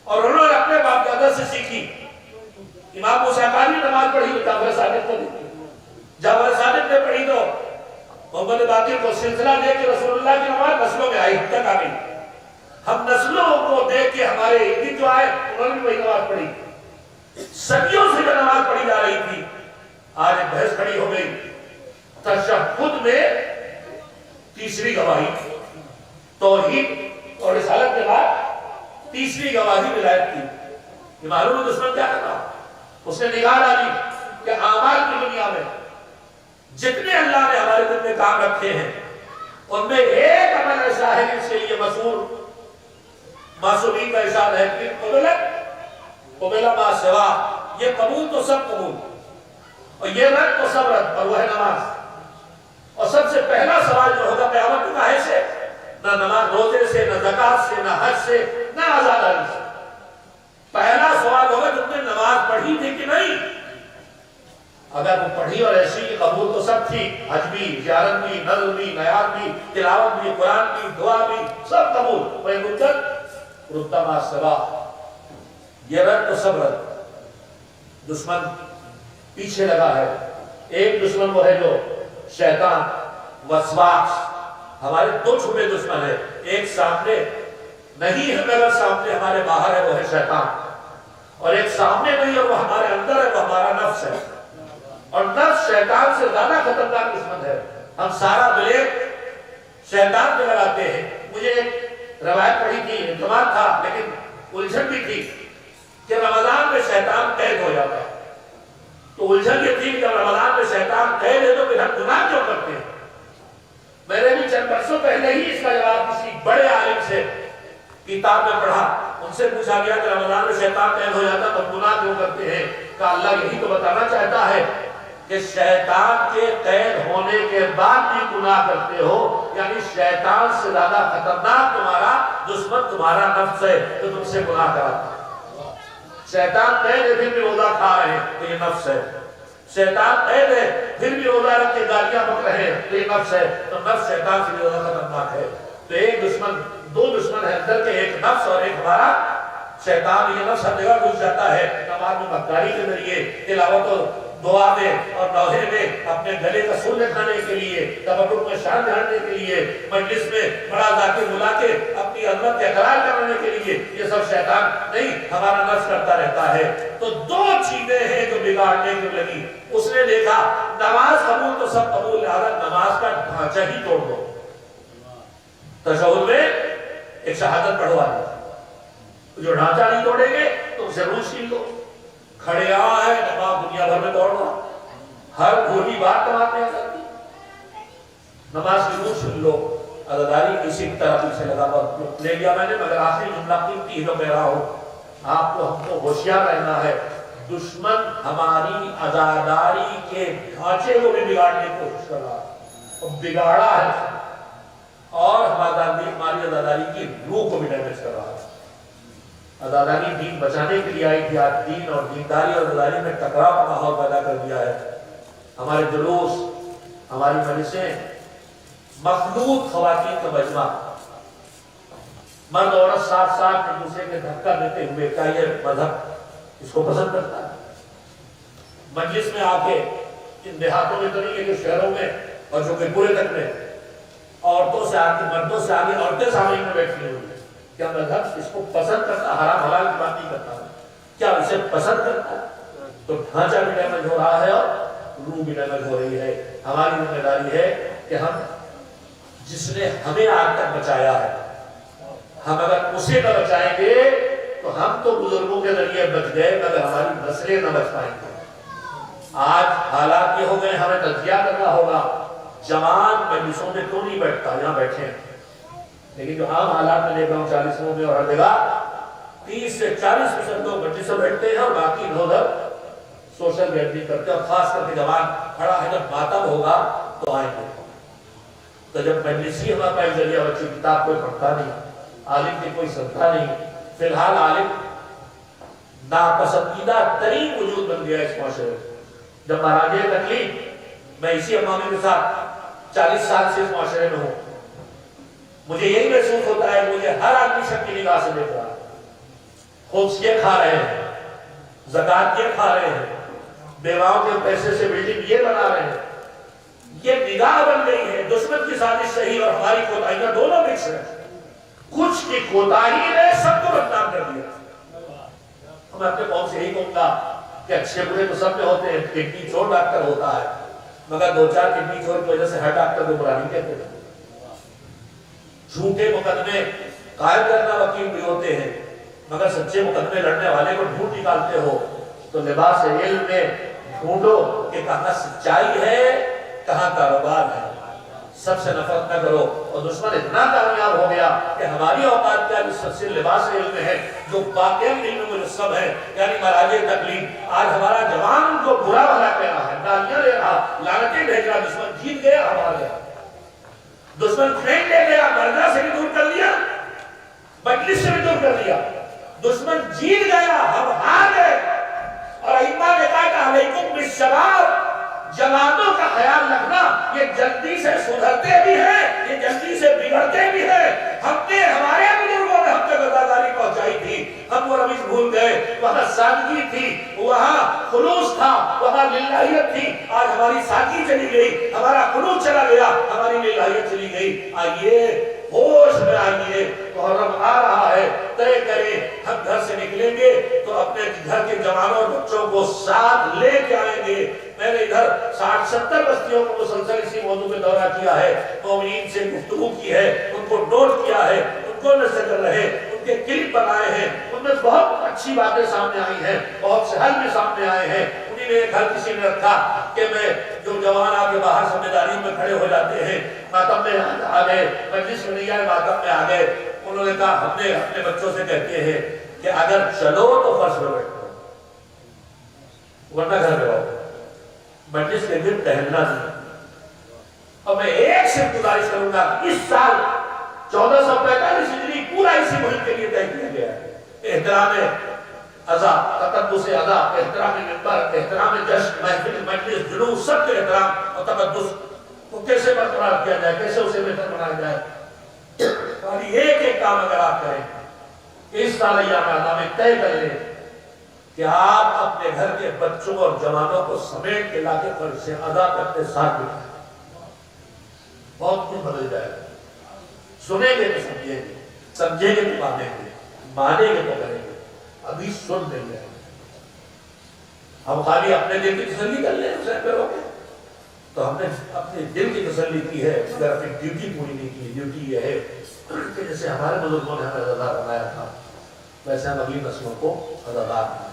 اور انہوں نے اپنے باپ دادا سے سیکھی. امام موسیٰ قانی نماز پڑھی تو جعفر صادق کو دیکھی، جعفر صادق نے پڑھی تو محمد باقر کو سلسلہ دے کے رسول اللہ کی نماز نسلوں میں آئی تک آ گئی. ہم نسلوں کو دیکھ کے ہمارے ارد جو آئے انہوں نے بھی وہی نماز پڑھی. صدیوں سے جو نماز پڑھی جا رہی تھی آج ایک بحث کھڑی ہو گئی. تشہد میں تیسری گواہی توحید اور رسالت کے بعد تیسری گواہی ولایت کی. یہ معلوم ہے دشمن کیا کرتا، اس نے نگاہ ڈالی کہ اعمال کی دنیا میں جتنے اللہ نے ہمارے دل میں کام رکھے ہیں ان میں ایک عمل ایسا ہے جس سے یہ مشہور معصومین کا ارشاد ہے کہ قبل ما سوا، یہ قبول تو سب قبول اور یہ رد تو سب رد، اور وہ ہے نماز. اور سب سے پہلا سوال جو ہوگا قیامت کا ہے سے نہ نماز روزے سے، نہ زکات سے، نہ حج سے، نہ آزاداری سے. پہلا سوال ہوگا تم نے نماز پڑھی تھی کہ نہیں. اگر وہ پڑھی اور ایسی کی قبول تو سب تھی، حج بھی، زیارت بھی، نذر بھی، نیات بھی، تلاوت بھی، قرآن بھی، دعا بھی، سب قبول. وہ مدت رتبہ سوا، یہ رد تو سب رد. دشمن پیچھے لگا ہے. ایک دشمن وہ ہے جو شیطان وسواس، ہمارے دو چھپے دشمن ہے. ایک سامنے نہیں ہے مگر سامنے ہمارے باہر ہے، وہ ہے شیطان. اور ایک سامنے نہیں ہے، وہ ہمارے اندر ہے، وہ ہمارا نفس ہے. اور نفس شیطان سے زیادہ خطرناک دشمن ہے. ہم سارا بلیم شیطان پہ لگاتے ہیں. مجھے ایک روایت پڑھی تھی، اعتماد تھا لیکن الجھن بھی تھی کہ رمضان میں شیطان قید ہو جاتا ہے. تو الجھن یہ تھی کہ جب رمضان میں شیطان قید ہے تو پھر ہم گناہ کیوں کرتے ہیں. میں نے بھی چند برسوں پہلے ہی اس کا جواب کسی بڑے عالم سے کتاب میں پڑھا. ان سے پوچھا گیا کہ رمضان میں شیطان قید ہو جاتا تو گناہ کیوں کرتے ہیں. کہ اللہ یہی تو بتانا چاہتا ہے کہ شیطان کے قید ہونے کے بعد بھی گناہ کرتے ہو، یعنی شیطان سے زیادہ خطرناک تمہارا دشمن تمہارا نفس ہے جو تم سے گناہ کراتا ہے. شیطان قید ہے پھر بھی روزہ کھا رہے ہیں تو یہ نفس ہے. شیطان قید ہے پھر بھی روزہ رکھ کے گالیاں بک رہے ہیں تو یہ نفس ہے. تو نفس شیطان سے زیادہ خطرناک ہے. تو ایک دشمن، دو دشمن ہے اندر کے، ایک نفس اور ایک ہمارا شیطان. یہ نفس ہر جگہ گھس جاتا ہے. نماز میں مکاری کے ذریعے، تلاوت و دعا میں اور نوحے میں، اپنے گلے کا سر دکھانے کے لیے، تبرک میں شان دھارنے کے لیے، مجلس میں بڑا ذاکر بلا کے اپنی عظمت کا اقرار کرنے کے لیے، یہ سب شیطان نہیں ہمارا نفس کرتا رہتا ہے. تو دو چیزیں ہیں جو بگاڑنے کو لگی. اس نے دیکھا نماز قبول تو سب قبول، لہذا نماز کا ڈھانچہ ہی توڑ دو. تشہد میں ایک شہادت پڑھوا دیا، جو ڈھانچہ نہیں توڑیں گے تو اسے روح چھین لو. کھڑے ہے نماز دنیا بھر میں دوڑ رہا، ہر بھولی بات کماتے ہیں. نماز کی روح چھین لو. عزاداری کسی کی طرف سے لگا ہوا لے لیا میں نے، مگر آخری جملہ قیمتی ہی کہہ رہا ہوں. آپ کو ہم کو ہوشیار رہنا ہے. دشمن ہماری عزاداری کے ڈھانچے کو بھی بگاڑنے کی کوشش کر رہا ہے، اور بگاڑا ہے، اور ہماری عزاداری کی روح کو بھی ڈیمیج کر رہا ہے. عزاداری دین بچانے کے لیے آئی تھی، آج دین اور دینداری اور عزاداری میں ٹکراؤ کا ماحول پیدا کر دیا ہے. ہمارے جلوس، ہماری مجلسیں مخلوط خواتین کا مجمع، مرد عورت ساتھ ساتھ ایک دوسرے کے دھکا دیتے ہوئے. کیا یہ مذہب اس کو پسند کرتا ہے؟ مجلس میں آ کے ان دیہاتوں میں تو نہیں ہے کہ شہروں میں اور جو کہ پورے تک میں عورتوں سے آگے، مردوں سے آگے عورتیں سامنے میں بیٹھی ہوئی ہیں. کیا مذہب اس کو پسند کرتا؟ حرام حلال کی بات نہیں کرتا، کیا اسے پسند کرتا؟ تو ڈھانچہ بھی ڈیمیج ہو رہا ہے اور روح بھی ڈیمیج ہو رہی ہے. ہماری ذمہ داری ہے کہ ہم جس نے ہمیں آج تک بچایا ہے، ہم اگر اسے نہ بچائیں گے تو ہم تو بزرگوں کے ذریعے بچ گئے مگر ہماری نسلیں نہ بچ پائیں گے. آج حالات یہ ہو گئے، ہمیں تجزیہ کرنا ہوگا. جوان مجلسوں میں کیوں نہیں بیٹھتا؟ یہاں بیٹھے ہیں، لیکن جو عام حالات میں دیکھ رہا ہوں 40 میں اور ہر جگہ 30 سے 40% لوگ مجلس میں بیٹھتے ہیں اور باقی ادھر سوشل گیدرنگ کرتے ہیں. اور خاص کر کے جوان کھڑا ہے، جب ماتم ہوگا تو آئیں گے. تو جب مجلسی ہمارا پائی ذریعہ بچی کتاب کوئی پڑھتا نہیں، عالم کی کوئی سنتا نہیں، فی الحال عالم ناپسندیدہ ترین وجود بن گیا اس معاشرے میں۔ جب مہاراجہ تکلیف، میں اسی امامی کے ساتھ 40 سال سے اس معاشرے میں ہوں، مجھے یہی محسوس ہوتا ہے کہ مجھے ہر آدمی شک کی نگاہ سے دیکھ رہا ہے۔ خبز یہ کھا رہے ہیں، زکوٰۃ یہ کھا رہے ہیں، بیواؤں کے پیسے سے بلڈنگ یہ بنا رہے ہیں، یہ نگاہ بن گئی ہے۔ دشمن کی سازش صحیح اور ہماری کوتاہیاں دونوں مکس ہیں۔ کچھ کی کوتاہی نے سب کو بدنام کر دیا۔ میں اپنے قوم سے یہی کہوں گا کہ اچھے برے تو سب میں ہوتے ہیں، کڈنی چور ڈاکٹر ہوتا ہے، مگر 2-4 کڈنی چور کی وجہ سے ہر ڈاکٹر کو برا نہیں کہتے ہیں۔ جھوٹے مقدمے قائم کرنا وکیل بھی ہوتے ہیں، مگر سچے مقدمے لڑنے والے کو ڈھونڈ نکالتے ہو تو لباس علم میں ڈھونڈو کہ کہاں سچائی ہے، کہاں کاروبار ہے۔ سب سے نفرت نہ کرو، اور دشمن اتنا کامیاب ہو گیا کہ ہماری اوقات کیا جس لباس علم ہے جو واقعی علم میں مجسم ہے، یعنی مہاراجہ تکلیف، آج ہمارا جوان ان کو برا بھلا کہہ رہا ہے، گالیاں دے رہا، لعنتیں بھیج رہا۔ دشمن جیت گیا، ہمارا گیا، دشمن ٹرین لے گیا، مرزا سے بھی دور کر لیا، مجلس سے بھی دور کر لیا۔ دشمن جیت گیا، ہم ہار گئے۔ اور ائمہ نے کہا کہ علیکم بالشباب، جوانوں کا خیال رکھنا، یہ جلدی سے سدھرتے بھی ہیں، یہ جلدی سے بگڑتے بھی ہیں۔ ہم نے، ہمارے بزرگوں نے ہم تک وفاداری پہنچائی تھی، ہم وہ روش بھول گئے۔ وہاں سادگی تھی، وہاں خلوص تھا، وہاں للہیت تھی۔ آج ہماری سادگی چلی گئی، ہمارا خلوص چلا گیا، ہماری للہیت چلی گئی۔ آئیے ہوش میں آئیے، محرم آ رہا ہے، طے کریں، ہم گھر سے نکلیں گے تو اپنے گھر کے جوانوں اور بچوں کو ساتھ لے کے آئیں گے۔ میں نے ادھر 60-70 بستیوں کو مسلسل اسی موضوع میں دورہ کیا ہے، مومنین سے گفتگو کی ہے، ان کو نوٹ کیا ہے، ان کو نشر کر رہے، ان کے کلپ بنائے ہیں، ان میں بہت اچھی باتیں سامنے آئی ہیں، بہت سے حل بھی سامنے آئے ہیں۔ انہی میں ایک حل کسی نے رکھا کہ میں جو جوان آ کے باہر سمجھداری میں کھڑے ہو جاتے ہیں، ماتم میں آ گئے، مجلس میں نہیں آئے، ماتم میں آ گئے، انہوں نے کہا ہم نے اپنے بچوں سے کہتے ہیں کہ اگر چلو تو فرش میں بیٹھو، ورنہ گھر میں رہو، مجلس کے دن ٹہلنا نہیں۔ اور میں ایک صرف گزارش کروں گا، اس سال 1445 ہجری پورا اسی مہم کے لیے طے کیا گیا ہے۔ احترام عزا، تقدس عزا، احترام منبر، احترام جشن، محفل، مجلس، جلوس، سب کے احترام اور تقدس کو کیسے برقرار کیا جائے، کیسے اسے بہتر بنایا جائے۔ خالی ایک ایک کام اگر آپ کریں، اس سال ایام اعظم میں طے کر لیں کہ آپ اپنے گھر کے بچوں اور جوانوں کو سمیٹ کے لا کے فرش عزا کرتے ساتھ بٹھائیں، بہت کچھ بدل جائے گا۔ سنیں گے تو سمجھیں گے، سمجھیں گے تو مانیں گے، مانیں گے تو کریں گے۔ ابھی سن نہیں رہے، ہم خالی اپنے دل کی تسلی کر لیں حسین پہ روکے، تو ہم نے اپنے دل کی تسلی کی ہے، مگر اپنی ڈیوٹی پوری نہیں کی۔ ڈیوٹی یہ ہے کہ جیسے ہمارے بزرگوں نے ہمیں عزادار بنایا تھا، ویسے ہم اگلی نسلوں کو عزادار بنائیں،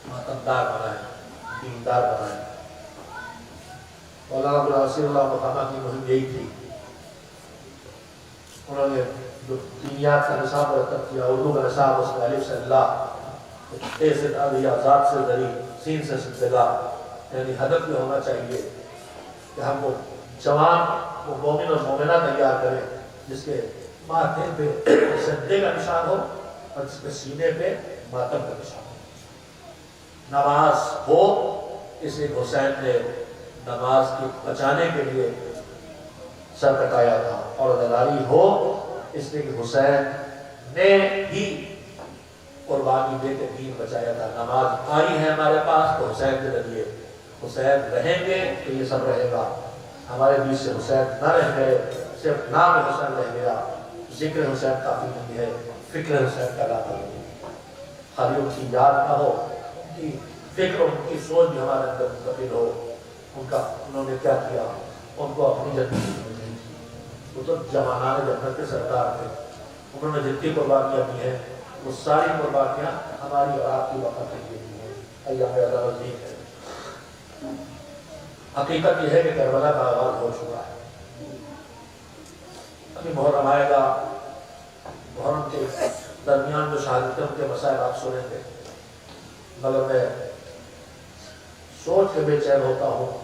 ماتمدار بنائیں، دیندار بنائیں۔ مولانا عبدالعصیر اللہ مقامہ کی مہم یہی تھی۔ انہوں نے جو دینیات کا نصاب مرتب کیا، اردو کا نصاب، اس میں الف سے اللہ، اے سے تعبیہ، ذات سے ذری، سین سے سلسلہ، یعنی ہدف میں ہونا چاہیے کہ ہم وہ جوان، وہ مومن اور مومنہ تیار کریں جس کے ماتھے پہ سجدے کا نشان ہو اور جس کے سینے پہ ماتم کا نشان ہو۔ نماز ہو، اس لیے حسین نے نماز کی بچانے کے لیے سر کٹایا تھا، اور عزاداری ہو اس لیے کہ حسین نے ہی قربانی دے کے دین بچایا تھا۔ نماز آئی ہے ہمارے پاس تو حسین کے ذریعے، حسین رہیں گے تو یہ سب رہے گا۔ ہمارے بیچ سے حسین نہ رہ گئے، صرف نام حسین رہ گیا، ذکر حسین کافی نہیں ہے، فکر حسین کا لاتا نہیں ہے۔ خالی ان کی یاد نہ ہو، ان کی فکر، ان کی سوچ بھی ہمارے اندر منتقل ہو، انہوں نے کیا کیا، ان کو اپنی جنت، وہ تو جوانان جنت کے سردار تھے، انہوں نے جتنی قربانیاں دی ہیں وہ ساری قربانیاں ہماری اور آپ کی وقت کے لیے دی ہیں۔ ایام اعظم نزدیک ہے۔ حقیقت یہ ہے کہ کربلا کا آغاز ہو چکا ہے، ابھی محرم آئے گا، محرم کے درمیان جو شہادتیں ان کے مسائل آپ سنیں گے، مگر میں سوچ کے بے چین ہوتا ہوں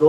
2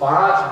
5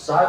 7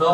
9